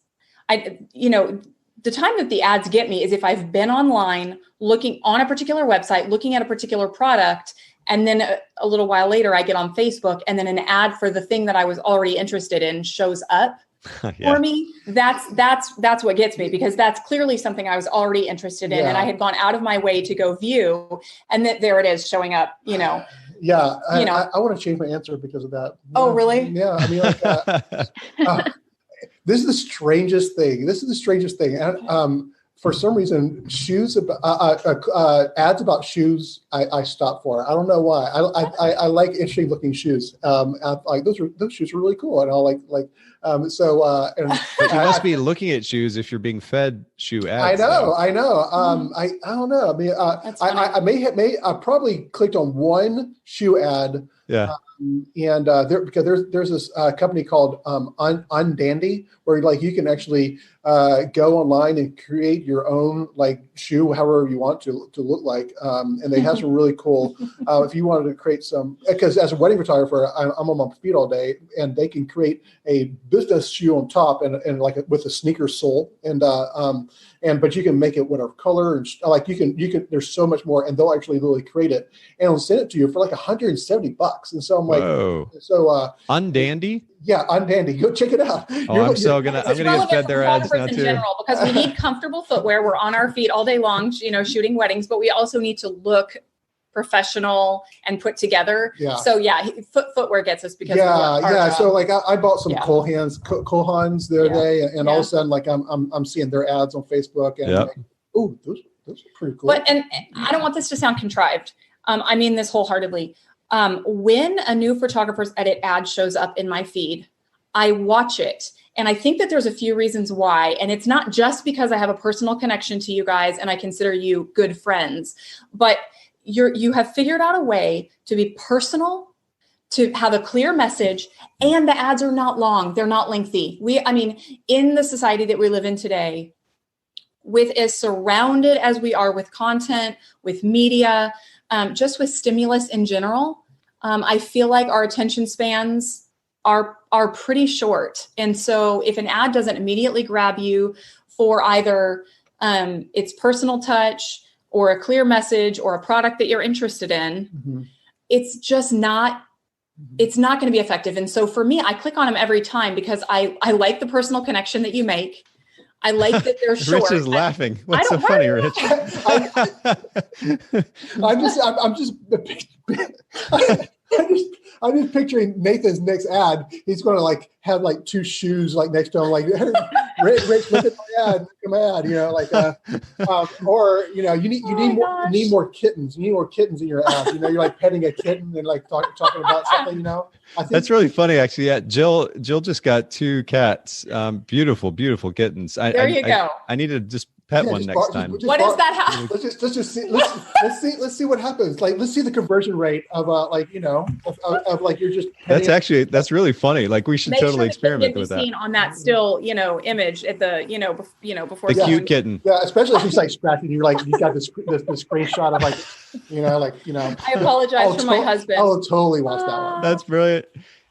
the time that the ads get me is if I've been online looking on a particular website, looking at a particular product, and then a little while later, I get on Facebook, and then an ad for the thing that I was already interested in shows up for me. That's what gets me, because that's clearly something I was already interested in, and I had gone out of my way to go view, and there it is showing up. I want to change my answer because of that. Oh, really? Yeah. I mean, this is the strangest thing. And, for some reason, ads about shoes, I stop for. I don't know why. I like interesting looking shoes. Like those shoes are really cool, and I'll like. But you must be looking at shoes if you're being fed shoe ads. I know. I don't know. I mean, I probably clicked on one shoe ad. Yeah. Because there's this company called Undandy, where like you can actually go online and create your own like shoe however you want to look like, and they have some really cool. If you wanted to create some, because as a wedding photographer, I'm on my feet all day, and they can create a business shoe on top and like with a sneaker sole, but you can make it whatever color, and like you can. There's so much more, and they'll actually literally create it and they'll send it to you for like $170. And so I'm like, Undandy? Yeah, Undandy. Go check it out. I'm gonna get fed their ads now too. In general, because we need comfortable footwear. We're on our feet all day long, shooting weddings, but we also need to look professional and put together. Yeah. So footwear gets us because So like I bought some Cole Haans the other day, and all of a sudden like I'm seeing their ads on Facebook, and like, oh, those are pretty cool. But and I don't want this to sound contrived. I mean this wholeheartedly. When a new photographer's edit ad shows up in my feed, I watch it. And I think that there's a few reasons why. And it's not just because I have a personal connection to you guys and I consider you good friends, but you have figured out a way to be personal, to have a clear message, and the ads are not long. They're not lengthy. In the society that we live in today, with as surrounded as we are with content, with media, just with stimulus in general, I feel like our attention spans are pretty short. And so if an ad doesn't immediately grab you for either its personal touch or a clear message or a product that you're interested in, it's just not, it's not going to be effective. And so for me, I click on them every time because I like the personal connection that you make. I like that they're short. Rich is laughing. What's so funny, Rich? I'm just picturing Nathan's next ad. He's going to like have like two shoes like next to him, like Rich, look at my ad, or you need more kittens. You need more kittens in your ad. You're like petting a kitten and like talking about something. I think that's really funny, actually. Yeah, Jill just got 2 cats. Beautiful kittens. There you go. I need to just pet one next time. What does that have? Let's just see. Let's see what happens. Like, let's see the conversion rate of of like you're just. That's really funny. Like, we should totally experiment with that. Seen on that still, image at the, before the cute kitten. Yeah, especially if he's like scratching. You're like, you got this screenshot of I apologize for my husband. I'll totally watch that one. That's brilliant.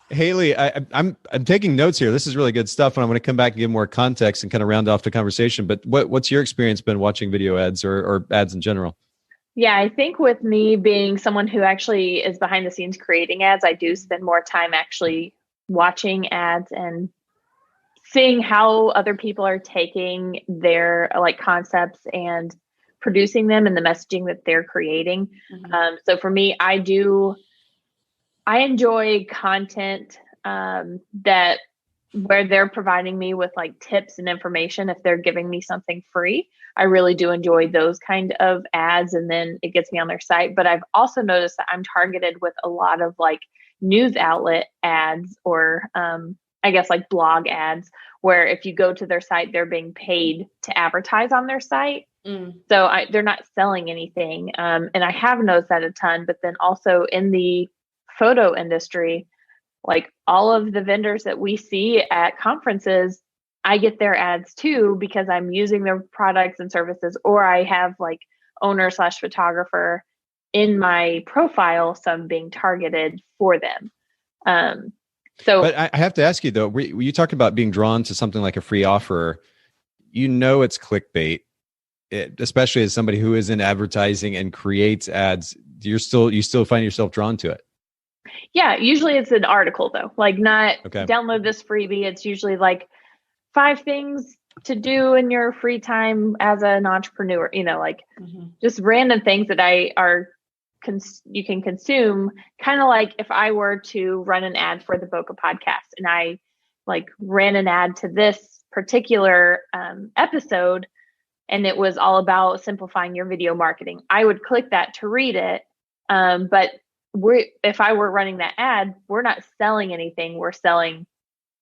Haley, I'm taking notes here. This is really good stuff, and I'm going to come back and give more context and kind of round off the conversation. But what's your experience been watching video ads or ads in general? Yeah, I think with me being someone who actually is behind the scenes creating ads, I do spend more time actually watching ads and seeing how other people are taking their like concepts and producing them and the messaging that they're creating. So for me, I enjoy content that where they're providing me with like tips and information. If they're giving me something free, I really do enjoy those kind of ads, and then it gets me on their site. But I've also noticed that I'm targeted with a lot of like news outlet ads or I guess like blog ads, where if you go to their site, they're being paid to advertise on their site. So they're not selling anything. And I have noticed that a ton, but then also in the photo industry, like all of the vendors that we see at conferences, I get their ads too, because I'm using their products and services, or I have like owner/photographer in my profile, so I'm being targeted for them. But I have to ask you though, you talk about being drawn to something like a free offer, it's clickbait, especially as somebody who is in advertising and creates ads, you still find yourself drawn to it. Yeah, usually it's an article though, like not okay. Download this freebie. It's usually like 5 things to do in your free time as an entrepreneur, just random things that you can consume. Kind of like if I were to run an ad for the Bokeh Podcast and I like ran an ad to this particular episode and it was all about simplifying your video marketing, I would click that to read it. But if I were running that ad, we're not selling anything. We're selling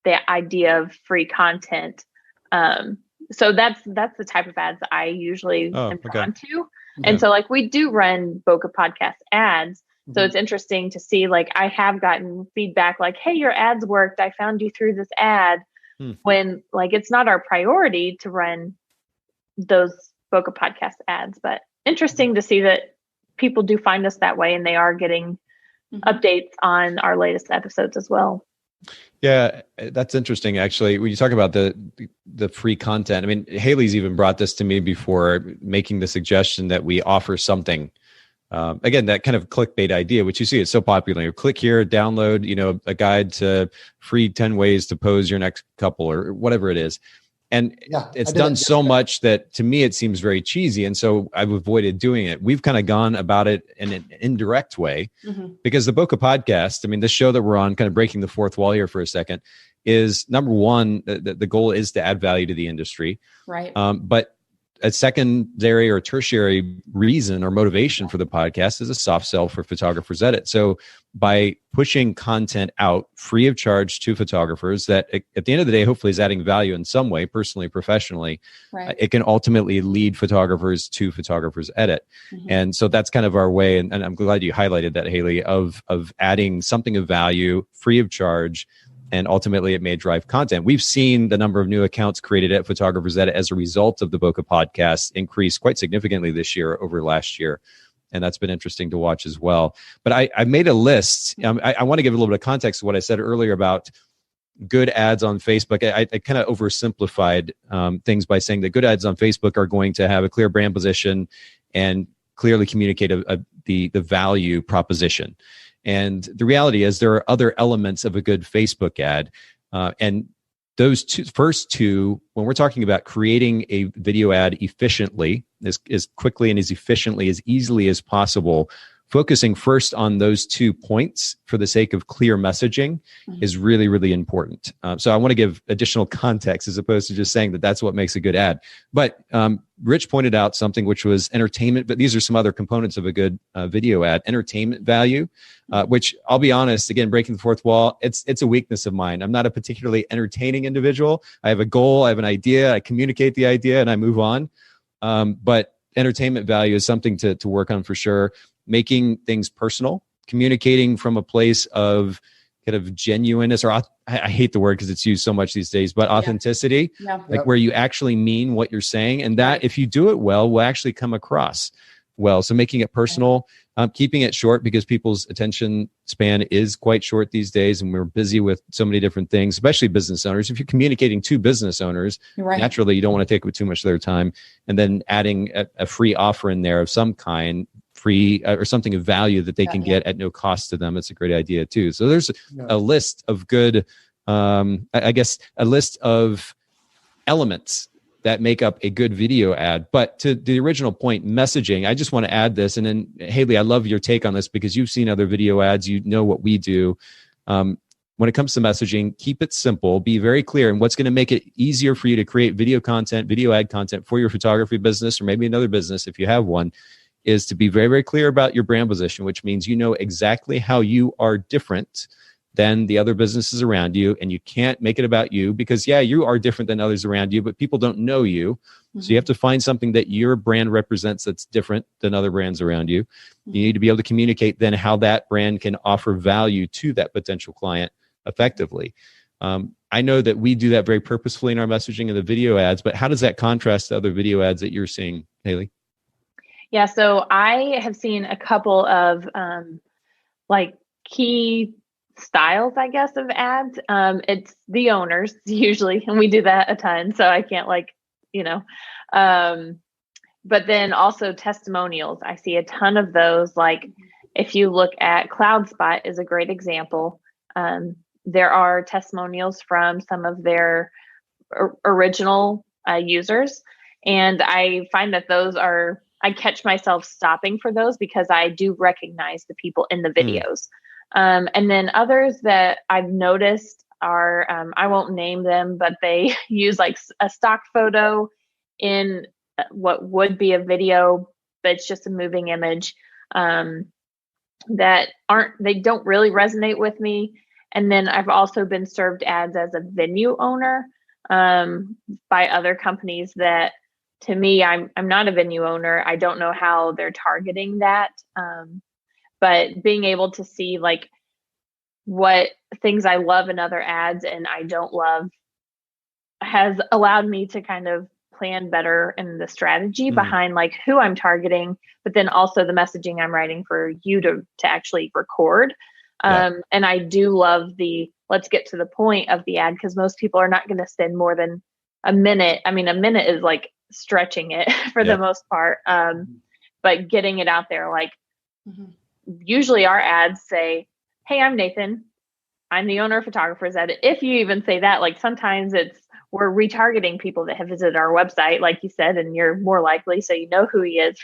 the idea of free content. So that's the type of ads that I usually am drawn to. Yeah. And so like we do run Bokeh Podcast ads. So it's interesting to see, like I have gotten feedback like, hey, your ads worked. I found you through this ad. When like it's not our priority to run those Bokeh Podcast ads, but interesting to see that people do find us that way and they are getting updates on our latest episodes as well. Yeah, that's interesting. Actually, when you talk about the free content, I mean, Haley's even brought this to me before, making the suggestion that we offer something. Again, that kind of clickbait idea, which you see is so popular. You click here, download, a guide to free 10 ways to pose your next couple or whatever it is. And it's done so much that to me, it seems very cheesy. And so I've avoided doing it. We've kind of gone about it in an indirect way because the Bokeh Podcast, I mean, this show that we're on, kind of breaking the fourth wall here for a second, is number one, the goal is to add value to the industry. Right. But a secondary or tertiary reason or motivation for the podcast is a soft sell for Photographers Edit. So by pushing content out free of charge to photographers that at the end of the day, hopefully is adding value in some way, personally, professionally, it can ultimately lead photographers to Photographers Edit. And so that's kind of our way. And I'm glad you highlighted that, Haylee, of adding something of value free of charge. And ultimately, it may drive content. We've seen the number of new accounts created at Photographers Edit as a result of the Bokeh Podcast increase quite significantly this year over last year. And that's been interesting to watch as well. But I made a list. I want to give a little bit of context to what I said earlier about good ads on Facebook. I kind of oversimplified things by saying that good ads on Facebook are going to have a clear brand position and clearly communicate the value proposition. And the reality is there are other elements of a good Facebook ad. And those first two, when we're talking about creating a video ad efficiently, as quickly and as efficiently, as easily as possible, focusing first on those 2 points for the sake of clear messaging is really, really important. So I want to give additional context as opposed to just saying that that's what makes a good ad. But Rich pointed out something which was entertainment, but these are some other components of a good video ad. Entertainment value, which I'll be honest, again, breaking the fourth wall, it's a weakness of mine. I'm not a particularly entertaining individual. I have a goal, I have an idea, I communicate the idea, and I move on. But entertainment value is something to work on for sure. Making things personal, communicating from a place of kind of genuineness, or I hate the word because it's used so much these days, but authenticity, where you actually mean what you're saying. And that if you do it well, will actually come across well. So making it personal, keeping it short because people's attention span is quite short these days. And we're busy with so many different things, especially business owners. If you're communicating to business owners, naturally, you don't want to take up too much of their time. And then adding a free offer in there of some kind, free or something of value that they can get at no cost to them. It's a great idea too. So there's a list of good, I guess, a list of elements that make up a good video ad. But to the original point, messaging, I just want to add this. And then Haylee, I love your take on this because you've seen other video ads. You know what we do. When it comes to messaging, keep it simple, be very clear. And what's going to make it easier for you to create video content, video ad content for your photography business, or maybe another business if you have one, is to be very, very clear about your brand position, which means you know exactly how you are different than the other businesses around you. And you can't make it about you because, you are different than others around you, but people don't know you. So you have to find something that your brand represents that's different than other brands around you. You need to be able to communicate then how that brand can offer value to that potential client effectively. I know that we do that very purposefully in our messaging of the video ads, but how does that contrast to other video ads that you're seeing, Haylee? Yeah, so I have seen a couple of key styles, I guess, of ads. It's the owners usually, and we do that a ton. So I can't but then also testimonials. I see a ton of those. Like if you look at CloudSpot is a great example. There are testimonials from some of their original users. And I find that I catch myself stopping for those because I do recognize the people in the videos. And then others that I've noticed are, I won't name them, but they use like a stock photo in what would be a video, but it's just a moving image they don't really resonate with me. And then I've also been served ads as a venue owner by other companies that, to me, I'm not a venue owner. I don't know how they're targeting that. But being able to see like what things I love in other ads and I don't love has allowed me to kind of plan better in the strategy behind like who I'm targeting, but then also the messaging I'm writing for you to actually record. And I do love let's get to the point of the ad because most people are not going to spend more than a minute. I mean, a minute is like stretching it for the most part. But getting it out there, like usually our ads say, "Hey, I'm Nathan. I'm the owner of Photographers Edit." If you even say that, like sometimes it's we're retargeting people that have visited our website, like you said, and you're more likely, so you know who he is.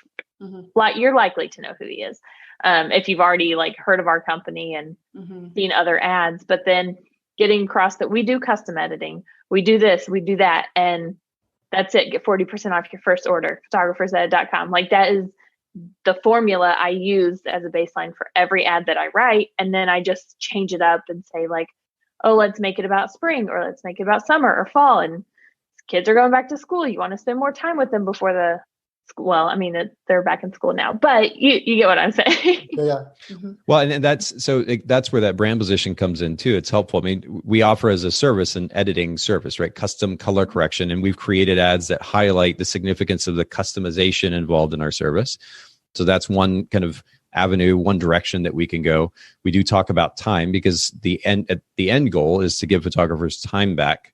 Like you're likely to know who he is if you've already like heard of our company and seen other ads. But then getting across that we do custom editing, we do this, we do that, and that's it. Get 40% off your first order. photographersedit.com. Like that is the formula I use as a baseline for every ad that I write. And then I just change it up and say like, oh, let's make it about spring, or let's make it about summer or fall. And kids are going back to school. You want to spend more time with them before the school. Well, I mean, they're back in school now, but you get what I'm saying. Yeah. Well, and that's where that brand position comes in too. It's helpful. I mean, we offer as a service an editing service, right? Custom color correction. And we've created ads that highlight the significance of the customization involved in our service. So that's one kind of avenue, one direction that we can go. We do talk about time because the end goal is to give photographers time back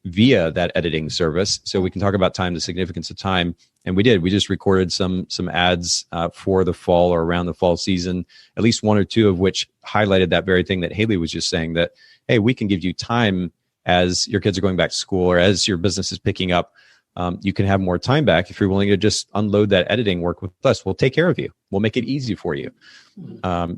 via that editing service. So we can talk about time, the significance of time. And we just recorded some ads for the fall or around the fall season, at least one or two of which highlighted that very thing that Haylee was just saying, that, hey, we can give you time as your kids are going back to school or as your business is picking up. You can have more time back if you're willing to just unload that editing work with us. We'll take care of you. We'll make it easy for you.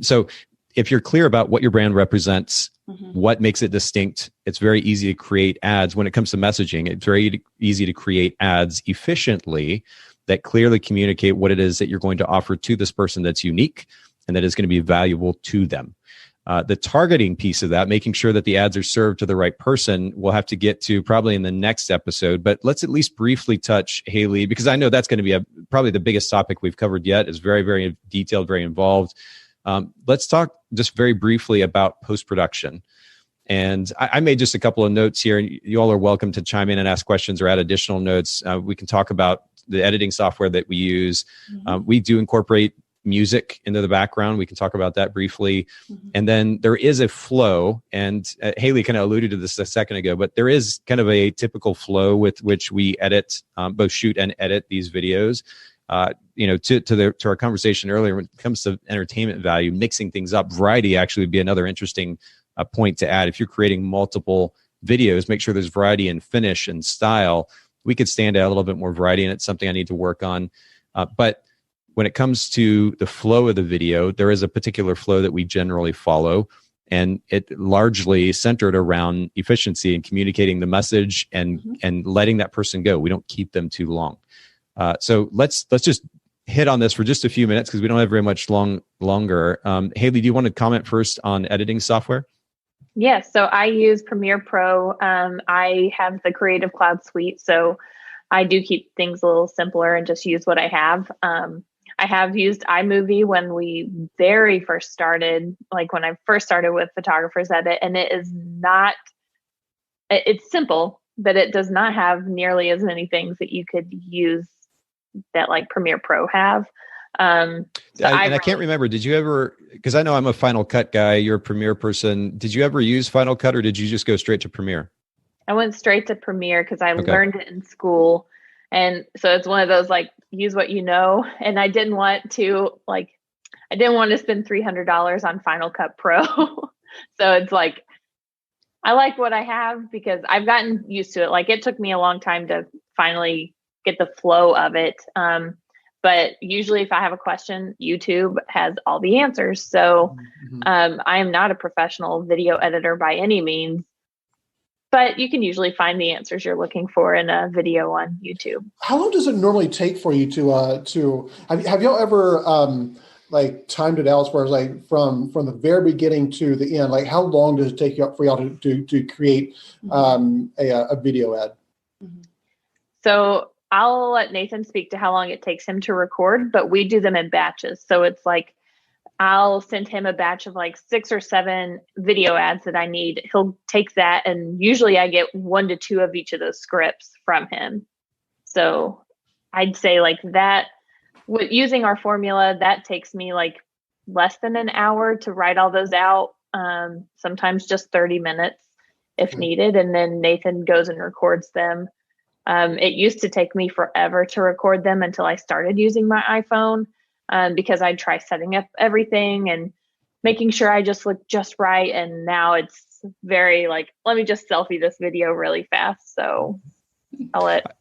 So if you're clear about what your brand represents, what makes it distinct, it's very easy to create ads. When it comes to messaging, it's very easy to create ads efficiently that clearly communicate what it is that you're going to offer to this person that's unique and that is going to be valuable to them. The targeting piece of that, making sure that the ads are served to the right person, we'll have to get to probably in the next episode. But let's at least briefly touch, Haylee, because I know that's going to be probably the biggest topic we've covered yet. It's very, very detailed, very involved. Let's talk just very briefly about post-production. And I made just a couple of notes here, and you all are welcome to chime in and ask questions or add additional notes. We can talk about the editing software that we use. We do incorporate music into the background. We can talk about that briefly. And then there is a flow, and Haylee kind of alluded to this a second ago, but there is kind of a typical flow with which we edit, both shoot and edit these videos. To our conversation earlier, when it comes to entertainment value, mixing things up, variety actually would be another interesting point to add. If you're creating multiple videos, make sure there's variety in finish and style. We could stand out a little bit more variety, and it's something I need to work on. But when it comes to the flow of the video, there is a particular flow that we generally follow, and it largely centered around efficiency and communicating the message and letting that person go. We don't keep them too long. So let's just hit on this for just a few minutes because we don't have very much longer. Haylee, do you want to comment first on editing software? Yes. So I use Premiere Pro. I have the Creative Cloud suite, so I do keep things a little simpler and just use what I have. I have used iMovie when we very first started, like when I first started with Photographers Edit, and it's simple, but it does not have nearly as many things that you could use that like Premiere Pro have. I can't remember, did you ever, because I know I'm a Final Cut guy, you're a Premiere person. Did you ever use Final Cut, or did you just go straight to Premiere? I went straight to Premiere because I learned it in school. And so it's one of those, like, use what you know. And I didn't want to spend $300 on Final Cut Pro. So it's like, I like what I have because I've gotten used to it. Like, it took me a long time to finally get the flow of it. But usually if I have a question, YouTube has all the answers. So I am not a professional video editor by any means, but you can usually find the answers you're looking for in a video on YouTube. How long does it normally take for you to have y'all ever like timed it out where it's like from the very beginning to the end? Like, how long does it take for y'all to create a video ad? So I'll let Nathan speak to how long it takes him to record, but we do them in batches. So it's like, I'll send him a batch of like 6 or 7 video ads that I need. He'll take that, and usually I get 1 to 2 of each of those scripts from him. So I'd say like that, with using our formula, that takes me like less than an hour to write all those out. Sometimes just 30 minutes if needed. And then Nathan goes and records them. It used to take me forever to record them until I started using my iPhone. Because I'd try setting up everything and making sure I just look just right. And now it's very like, let me just selfie this video really fast. So I'll let.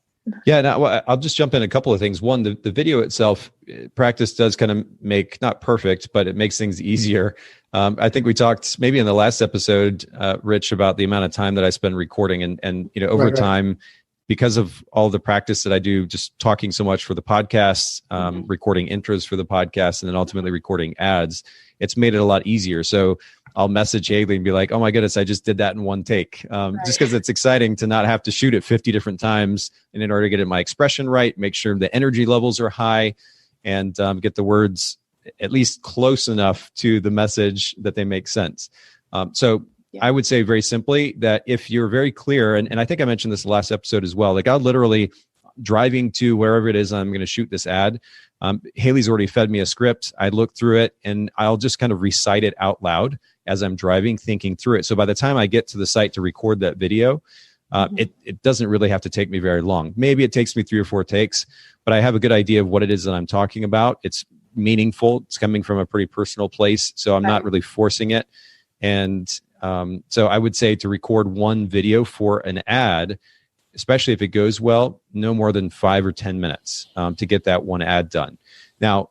Yeah, now I'll just jump in a couple of things. One, the video itself, practice does kind of make, not perfect, but it makes things easier. I think we talked maybe in the last episode, Rich, about the amount of time that I spend recording, and over time, because of all the practice that I do, just talking so much for the podcast, recording intros for the podcast, and then ultimately recording ads, it's made it a lot easier. So I'll message Haylee and be like, oh my goodness, I just did that in one take. Just because it's exciting to not have to shoot it 50 different times, and in order to get my expression right, make sure the energy levels are high, and get the words at least close enough to the message that they make sense. I would say very simply that if you're very clear, and I think I mentioned this last episode as well, like I'll literally driving to wherever it is I'm going to shoot this ad. Haylee's already fed me a script. I look through it and I'll just kind of recite it out loud as I'm driving, thinking through it. So by the time I get to the site to record that video, it doesn't really have to take me very long. Maybe it takes me 3 or 4 takes, but I have a good idea of what it is that I'm talking about. It's meaningful. It's coming from a pretty personal place. So I'm not really forcing it. And so I would say to record one video for an ad, especially if it goes well, no more than 5 or 10 minutes to get that one ad done. Now,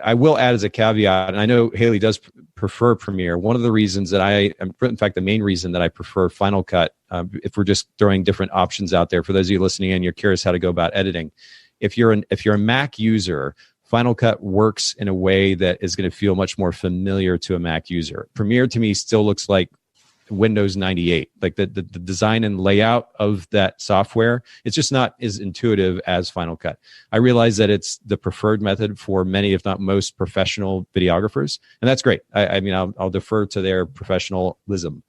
I will add as a caveat, and I know Haylee does prefer Premiere. One of the reasons that in fact, the main reason that I prefer Final Cut, if we're just throwing different options out there, for those of you listening in, you're curious how to go about editing. If you're a Mac user, Final Cut works in a way that is going to feel much more familiar to a Mac user. Premiere to me still looks like Windows 98, like the design and layout of that software. It's just not as intuitive as Final Cut. I realize that it's the preferred method for many, if not most, professional videographers, and that's great. I mean, I'll defer to their professionalism.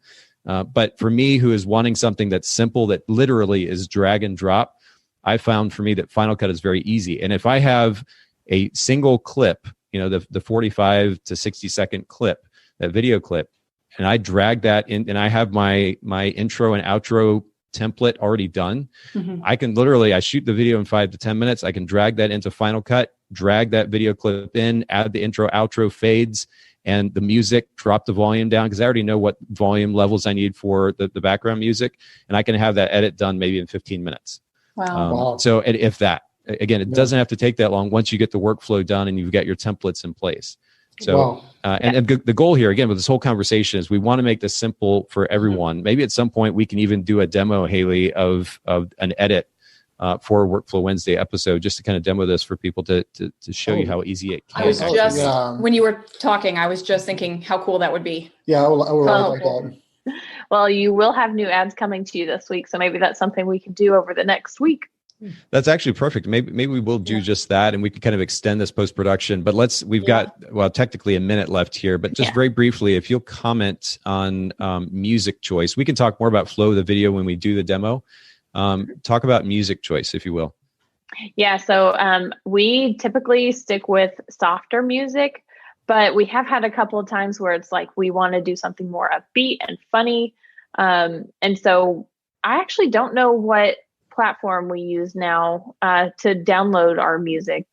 But for me, who is wanting something that's simple, that literally is drag and drop, I found for me that Final Cut is very easy. And if I have a single clip, the 45 to 60 second clip, that video clip, and I drag that in, and I have my intro and outro template already done. I can literally, I shoot the video in 5 to 10 minutes. I can drag that into Final Cut, drag that video clip in, add the intro, outro fades, and the music, drop the volume down, because I already know what volume levels I need for the background music. And I can have that edit done maybe in 15 minutes. Wow. So if that, again, it doesn't have to take that long once you get the workflow done and you've got your templates in place. So, and the goal here, again, with this whole conversation is we want to make this simple for everyone. Maybe at some point we can even do a demo, Haylee, of an edit for a Workflow Wednesday episode, just to kind of demo this for people to show you how easy it can be. When you were talking, I was just thinking how cool that would be. Yeah, I would like that. Well, you will have new ads coming to you this week, so maybe that's something we can do over the next week. That's actually perfect. Maybe we will do just that, and we can kind of extend this post-production. But we've got, technically a minute left here, but just very briefly, if you'll comment on music choice. We can talk more about flow of the video when we do the demo. Talk about music choice, if you will. Yeah, so we typically stick with softer music, but we have had a couple of times where it's like we want to do something more upbeat and funny. And so I actually don't know what platform we use now to download our music.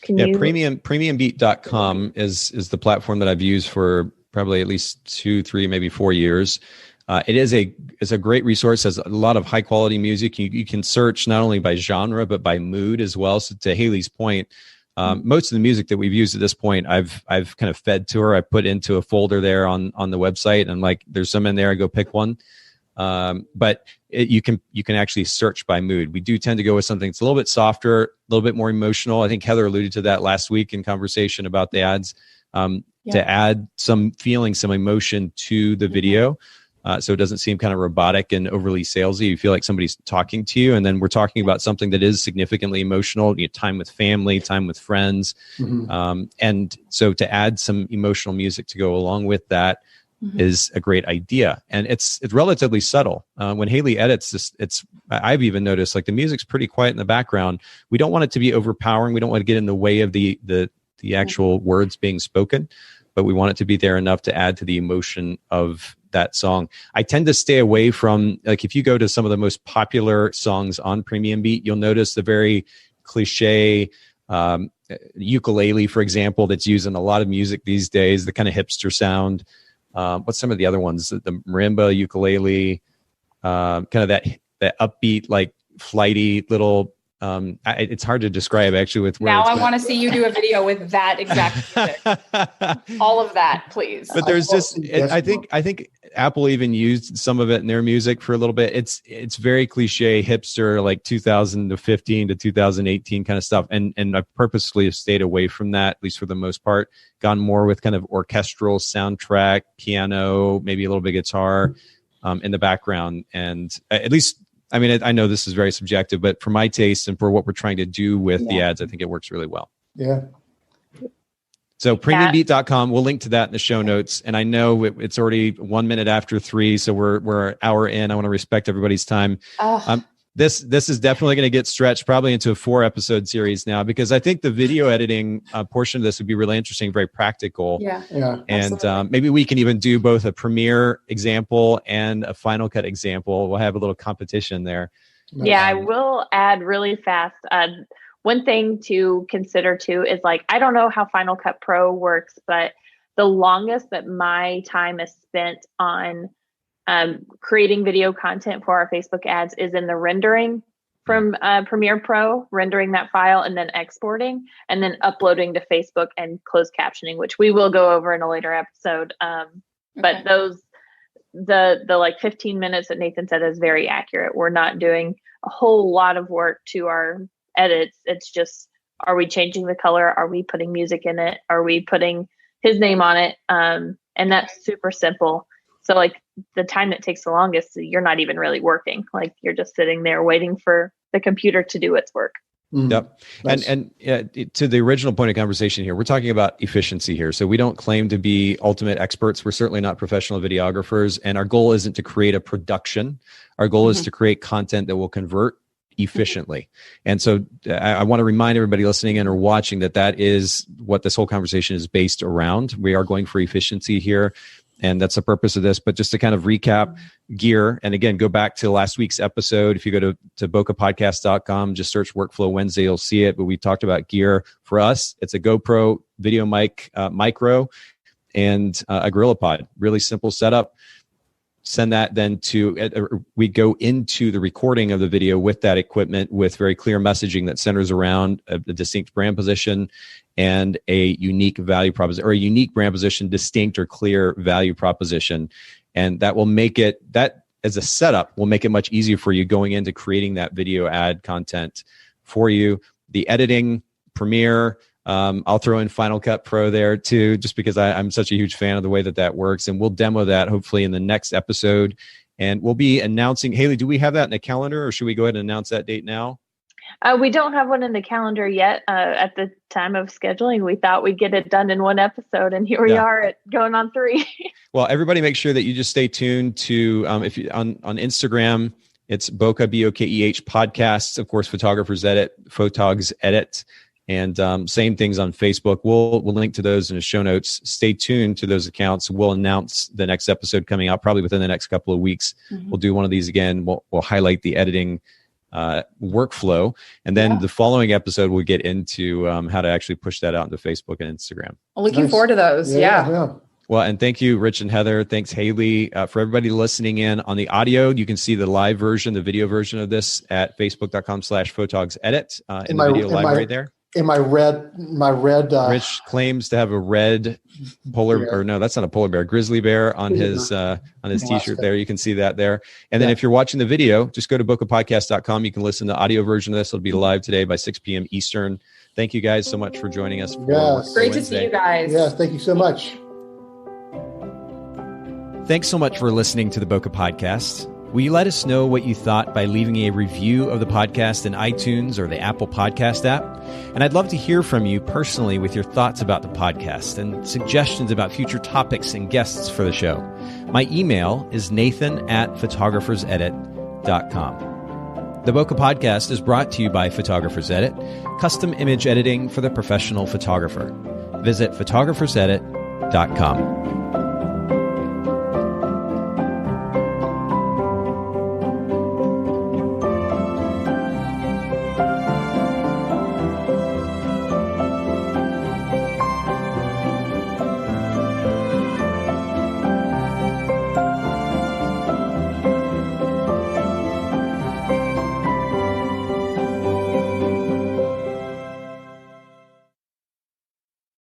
Premiumbeat.com is the platform that I've used for probably at least 2, 3, maybe 4 years. It's a great resource. Has a lot of high quality music. You can search not only by genre but by mood as well. So to Haylee's point, most of the music that we've used at this point, I've kind of fed to her. I put into a folder there on the website, and like there's some in there. I go pick one. But you can actually search by mood. We do tend to go with something that's a little bit softer, a little bit more emotional. I think Heather alluded to that last week in conversation about the ads, to add some feeling, some emotion to the video. So it doesn't seem kind of robotic and overly salesy. You feel like somebody's talking to you. And then we're talking about something that is significantly emotional, time with family, time with friends. And so to add some emotional music to go along with that is a great idea. And it's relatively subtle. When Haylee edits this, I've even noticed like the music's pretty quiet in the background. We don't want it to be overpowering. We don't want to get in the way of the actual words being spoken, but we want it to be there enough to add to the emotion of that song. I tend to stay away from, like, if you go to some of the most popular songs on Premium Beat, you'll notice the very cliche ukulele, for example, that's used in a lot of music these days, the kind of hipster sound. what's some of the other ones? The marimba, ukulele, kind of that upbeat, like flighty little. It's hard to describe actually with words. Now I want to see you do a video with that exact music. All of that, please. But there's just, I think Apple even used some of it in their music for a little bit. It's very cliche hipster, like 2015 to 2018 kind of stuff. And I purposely have stayed away from that, at least for the most part, gone more with kind of orchestral soundtrack, piano, maybe a little bit of guitar in the background. And at least, I mean, I know this is very subjective, but for my taste and for what we're trying to do with the ads, I think it works really well. Yeah. So premiumbeat.com, we'll link to that in the show notes. And I know it's already 1 minute after 3, so we're an hour in. I want to respect everybody's time. This is definitely going to get stretched probably into a 4-episode series now, because I think the video editing portion of this would be really interesting, very practical. Yeah. And maybe we can even do both a Premiere example and a Final Cut example. We'll have a little competition there. Yeah, I will add really fast. One thing to consider too is, like, I don't know how Final Cut Pro works, but the longest that my time is spent on creating video content for our Facebook ads is in the rendering from Premiere Pro, rendering that file and then exporting and then uploading to Facebook and closed captioning, which we will go over in a later episode. But the like 15 minutes that Nathan said is very accurate. We're not doing a whole lot of work to our edits. It's just, are we changing the color? Are we putting music in it? Are we putting his name on it? And that's super simple. So like the time that takes the longest, you're not even really working. Like you're just sitting there waiting for the computer to do its work. Yep. Nice. And to the original point of conversation here, we're talking about efficiency here. So we don't claim to be ultimate experts. We're certainly not professional videographers. And our goal isn't to create a production. Our goal is to create content that will convert efficiently. And so I want to remind everybody listening in or watching that is what this whole conversation is based around. We are going for efficiency here. And that's the purpose of this. But just to kind of recap gear, and again, go back to last week's episode. If you go to bokehpodcast.com, just search Workflow Wednesday, you'll see it. But we talked about gear. For us, it's a GoPro video mic micro and a GorillaPod. Really simple setup. Send that then we go into the recording of the video with that equipment with very clear messaging that centers around a distinct brand position and a unique value proposition, or a unique brand position, distinct or clear value proposition. And that will make it, that as a setup, will make it much easier for you going into creating that video ad content for you. The editing, Premiere, I'll throw in Final Cut Pro there too, just because I'm such a huge fan of the way that works. And we'll demo that hopefully in the next episode. And we'll be announcing, Haylee, do we have that in the calendar, or should we go ahead and announce that date now? We don't have one in the calendar yet. At the time of scheduling, we thought we'd get it done in one episode, and here we are going on 3. Well, everybody make sure that you just stay tuned to, if you on Instagram, it's Bokeh, Bokeh podcasts, of course, Photographers Edit, Photogs Edit. And same things on Facebook. We'll link to those in the show notes. Stay tuned to those accounts. We'll announce the next episode coming out probably within the next couple of weeks. We'll do one of these again. We'll highlight the editing workflow. And then the following episode, we'll get into how to actually push that out into Facebook and Instagram. Looking forward to those. Yeah. Well, and thank you, Rich and Heather. Thanks, Haylee. For everybody listening in on the audio, you can see the live version, the video version of this at facebook.com/photogsedit in the video library there. In my red. Rich claims to have a red polar bear. Or no, that's not a polar bear. Grizzly bear on his t-shirt there. You can see that there. And then if you're watching the video, just go to bokehpodcast.com. You can listen to the audio version of this. It'll be live today by 6 p.m. Eastern. Thank you guys so much for joining us. Great to see you guys. Yes, thank you so much. Thanks so much for listening to the Bokeh Podcast. Will you let us know what you thought by leaving a review of the podcast in iTunes or the Apple Podcast app? And I'd love to hear from you personally with your thoughts about the podcast and suggestions about future topics and guests for the show. My email is nathan@photographersedit.com. The Bokeh Podcast is brought to you by Photographers Edit, custom image editing for the professional photographer. Visit photographersedit.com.